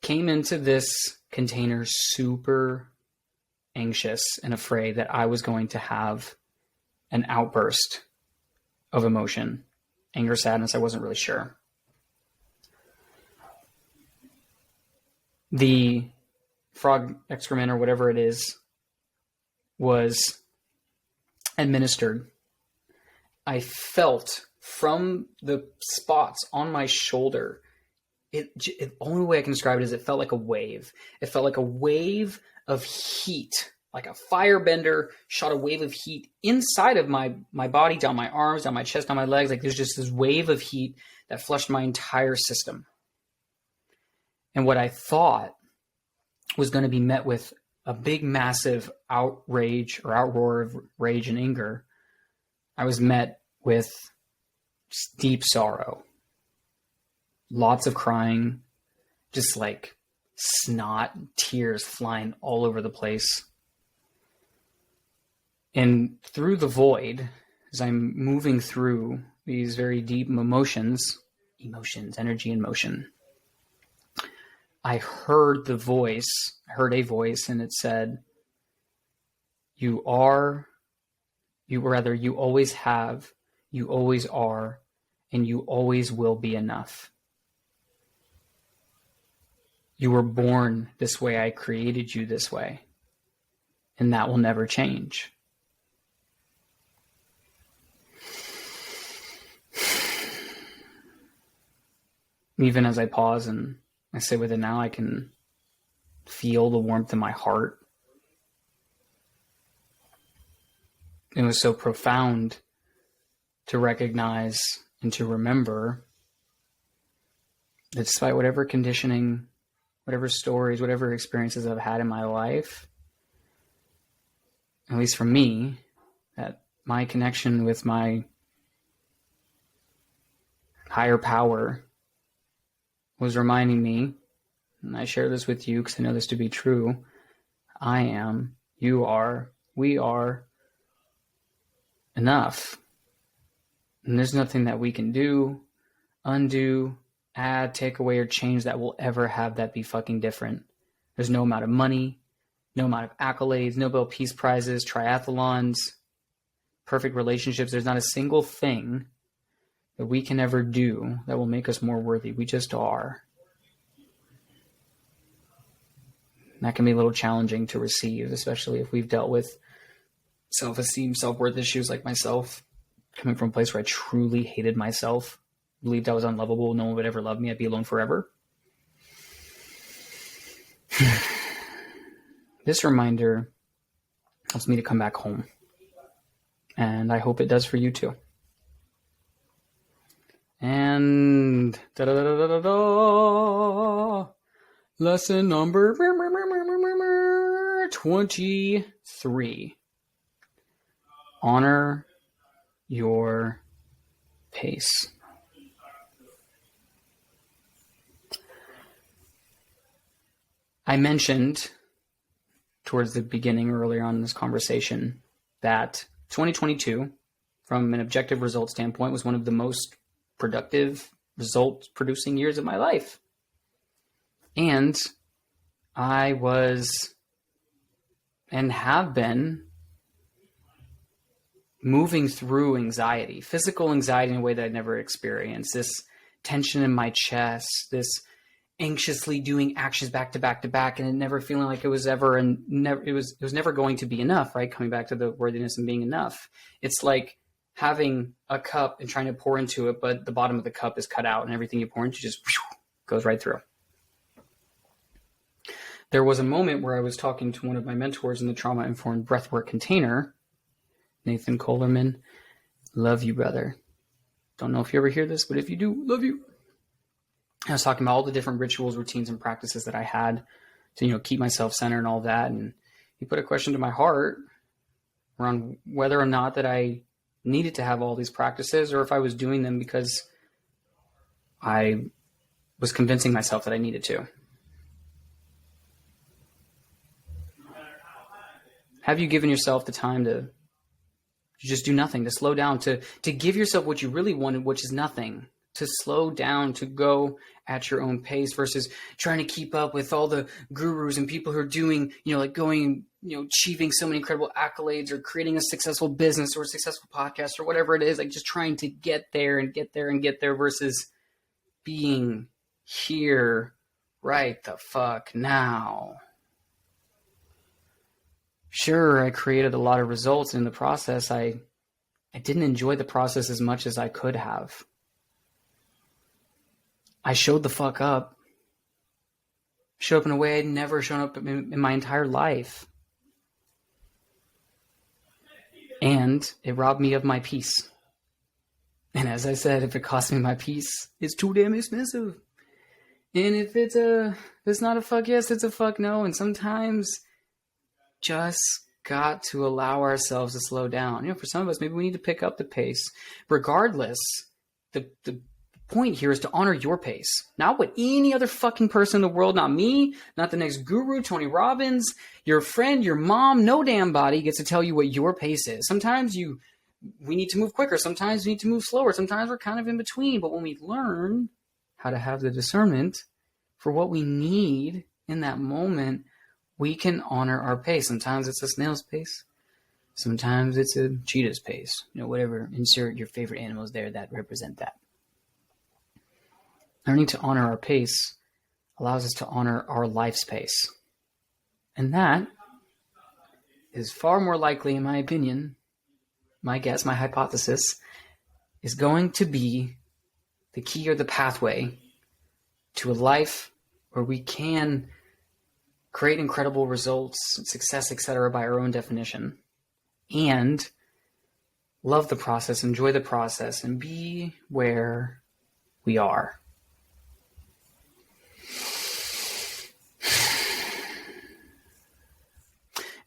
came into this container super anxious and afraid that I was going to have an outburst of emotion, anger, sadness. I wasn't really sure. The frog excrement or whatever it is was administered. I felt from the spots on my shoulder, the only way I can describe it is it felt like a wave. It felt like a wave of heat, like a firebender shot a wave of heat inside of my body, down my arms, down my chest, down my legs. Like there's just this wave of heat that flushed my entire system. And what I thought was going to be met with a big, massive outrage or outroar of rage and anger, I was met with deep sorrow, lots of crying, just like snot, tears flying all over the place. And through the void, as I'm moving through these very deep emotions, energy and motion, I heard a voice, and it said, you always have, you always are, and you always will be enough. You were born this way. I created you this way, and that will never change. Even as I pause and I sit with it now, I can feel the warmth in my heart. It was so profound to recognize and to remember that despite whatever conditioning, whatever stories, whatever experiences I've had in my life, at least for me, that my connection with my higher power was reminding me, and I share this with you because I know this to be true, I am, you are, we are enough. And there's nothing that we can do, undo, add, take away, or change that will ever have that be fucking different. There's no amount of money, no amount of accolades, Nobel Peace Prizes, triathlons, perfect relationships. There's not a single thing that we can ever do that will make us more worthy. We just are. And that can be a little challenging to receive, especially if we've dealt with self-esteem, self-worth issues like myself, coming from a place where I truly hated myself, believed I was unlovable, no one would ever love me, I'd be alone forever. This reminder helps me to come back home. And I hope it does for you too. And lesson number 23. Honor your pace. I mentioned towards the beginning earlier on in this conversation that 2022, from an objective result standpoint, was one of the most productive, result-producing years of my life. And I was, and have been, moving through anxiety, physical anxiety in a way that I'd never experienced, this tension in my chest, this anxiously doing actions back to back to back, and it never feeling like it was ever, and never, it was never going to be enough, right? Coming back to the worthiness and being enough. It's like having a cup and trying to pour into it, but the bottom of the cup is cut out and everything you pour into just goes right through. There was a moment where I was talking to one of my mentors in the trauma-informed breathwork container, Nathan Kohlerman. Love you, brother. Don't know if you ever hear this, but if you do, love you. I was talking about all the different rituals, routines, and practices that I had to, keep myself centered and all that. And he put a question to my heart around whether or not that I needed to have all these practices, or if I was doing them because I was convincing myself that I needed to. Have you given yourself the time to just do nothing, to slow down, to give yourself what you really wanted, which is nothing, to slow down, to go at your own pace versus trying to keep up with all the gurus and people who are doing, going, achieving so many incredible accolades or creating a successful business or a successful podcast or whatever it is, like just trying to get there and get there and get there versus being here right the fuck now. Sure, I created a lot of results in the process. I didn't enjoy the process as much as I could have. I showed the fuck up. Showed up in a way I'd never shown up in my entire life. And it robbed me of my peace. And as I said, if it cost me my peace, it's too damn expensive. And if it's not a fuck yes, it's a fuck no. And sometimes just got to allow ourselves to slow down. For some of us, maybe we need to pick up the pace. Regardless, the point here is to honor your pace. Not what any other fucking person in the world, not me, not the next guru, Tony Robbins, your friend, your mom, no damn body gets to tell you what your pace is. Sometimes we need to move quicker. Sometimes we need to move slower. Sometimes we're kind of in between. But when we learn how to have the discernment for what we need in that moment, we can honor our pace. Sometimes it's a snail's pace. Sometimes it's a cheetah's pace. Whatever, insert your favorite animals there that represent that. Learning to honor our pace allows us to honor our life's pace. And that is far more likely, in my opinion, my guess, my hypothesis, is going to be the key or the pathway to a life where we can create incredible results, success, etc. by our own definition, and love the process, enjoy the process, and be where we are.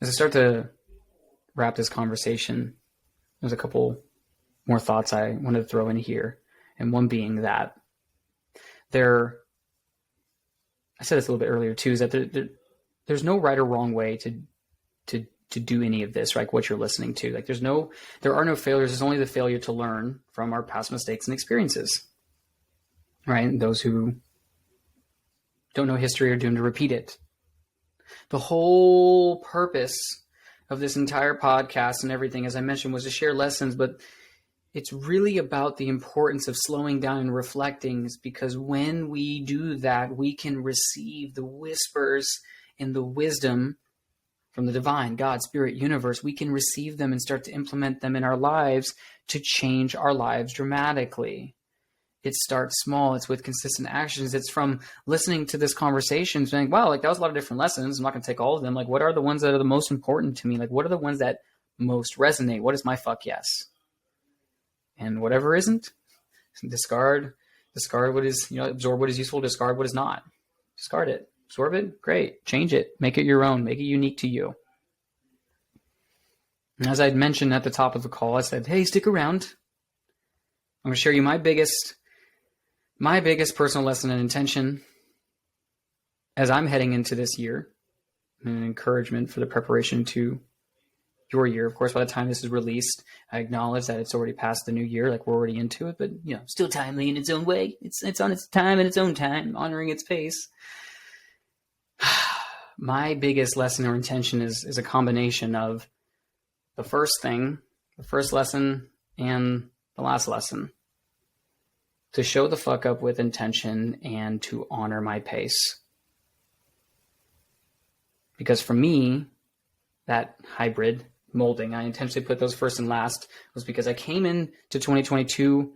As I start to wrap this conversation, there's a couple more thoughts I wanted to throw in here, and one being that I said this a little bit earlier too, is that there's no right or wrong way to do any of this, like what you're listening to. Like there are no failures. There's only the failure to learn from our past mistakes and experiences, right? And those who don't know history are doomed to repeat it. The whole purpose of this entire podcast and everything, as I mentioned, was to share lessons, but it's really about the importance of slowing down and reflecting, because when we do that, we can receive the whispers and the wisdom from the divine, God, spirit, universe. We can receive them and start to implement them in our lives to change our lives dramatically. It starts small. It's with consistent actions. It's from listening to this conversation, saying, wow, that was a lot of different lessons. I'm not going to take all of them. What are the ones that are the most important to me? What are the ones that most resonate? What is my fuck yes? And whatever isn't, discard what is, absorb what is useful, discard what is not. Discard it. Absorb it. Great. Change it. Make it your own. Make it unique to you. And as I'd mentioned at the top of the call, I said, hey, stick around. I'm going to share you my biggest personal lesson and intention as I'm heading into this year, and an encouragement for the preparation to your year. Of course, by the time this is released, I acknowledge that it's already past the new year, we're already into it, but still timely in its own way. It's on its time and its own time, honoring its pace. My biggest lesson or intention is a combination of the first the first lesson and the last lesson. To show the fuck up with intention and to honor my pace. Because for me, that hybrid molding, I intentionally put those first and last, was because I came into 2022,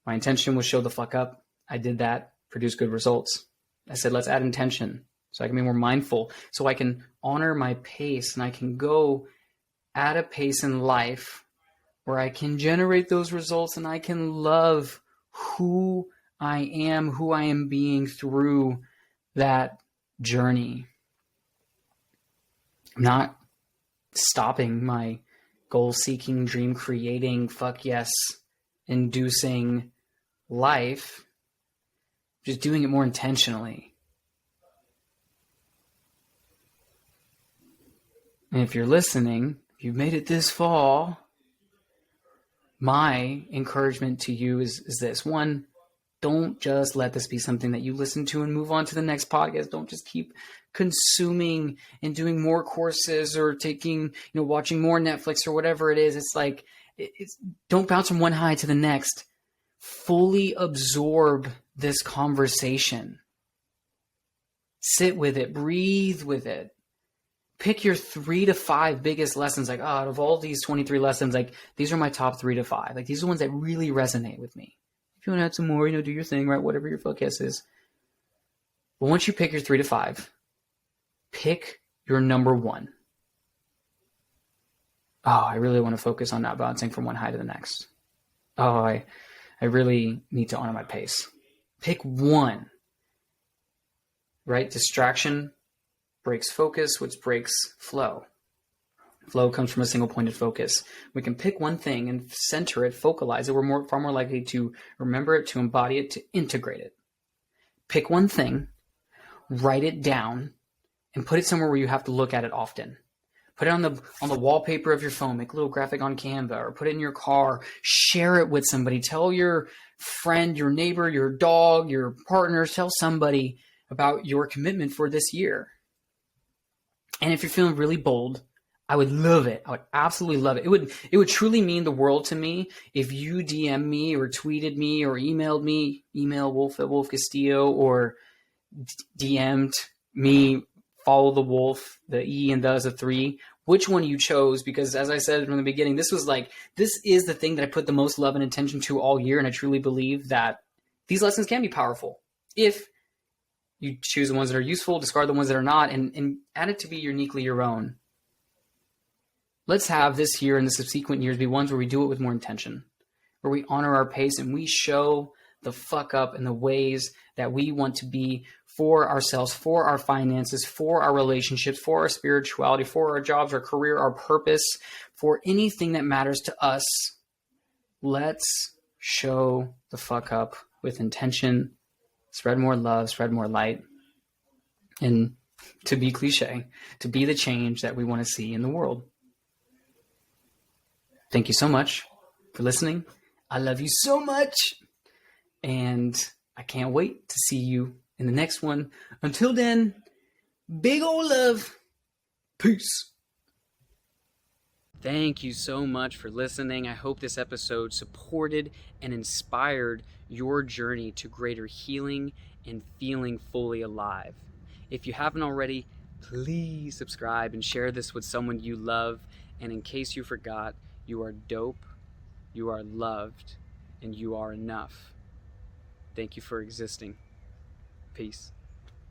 my intention was show the fuck up. I did that, produce good results. I said, let's add intention so I can be more mindful, so I can honor my pace and I can go at a pace in life where I can generate those results and I can love who I am being through that journey. I'm not stopping my goal-seeking, dream-creating, fuck yes, inducing life, just doing it more intentionally. And if you're listening, if you've made it this far, my encouragement to you is this. One, don't just let this be something that you listen to and move on to the next podcast. Don't just keep consuming and doing more courses or watching more Netflix or whatever it is. It's like, don't bounce from one high to the next. Fully absorb this conversation. Sit with it, breathe with it. Pick your 3 to 5 biggest lessons. Like, out of all these 23 lessons, like, these are my top 3 to 5. Like, these are the ones that really resonate with me. If you want to add some more, do your thing, right? Whatever your focus is. But once you pick your 3 to 5, pick your number 1. Oh, I really want to focus on not bouncing from one high to the next. Oh, I really need to honor my pace. Pick 1. Right? Distraction breaks focus, which breaks flow. Flow comes from a single pointed focus. We can pick one thing and center it, focalize it. We're far more likely to remember it, to embody it, to integrate it. Pick one thing, write it down, and put it somewhere where you have to look at it often. Put it on the wallpaper of your phone, make a little graphic on Canva, or put it in your car, share it with somebody. Tell your friend, your neighbor, your dog, your partner, tell somebody about your commitment for this year. And if you're feeling really bold, I would love it. I would absolutely love it. It would truly mean the world to me if you DM me or tweeted me or emailed me, email Wolf @ Castillo, or DM'd me, follow the Wolf, the E and the is a 3, which one you chose. Because as I said from the beginning, this is the thing that I put the most love and attention to all year. And I truly believe that these lessons can be powerful if you choose the ones that are useful, discard the ones that are not, and add it to be uniquely your own. Let's have this year and the subsequent years be ones where we do it with more intention, where we honor our pace and we show the fuck up in the ways that we want to be for ourselves, for our finances, for our relationships, for our spirituality, for our jobs, our career, our purpose, for anything that matters to us. Let's show the fuck up with intention, spread more love, spread more light, and to be cliche, to be the change that we want to see in the world. Thank you so much for listening. I love you so much. And I can't wait to see you in the next one. Until then, big ol' love. Peace. Thank you so much for listening. I hope this episode supported and inspired your journey to greater healing and feeling fully alive. If you haven't already, please subscribe and share this with someone you love. And in case you forgot, you are dope, you are loved, and you are enough. Thank you for existing. Peace.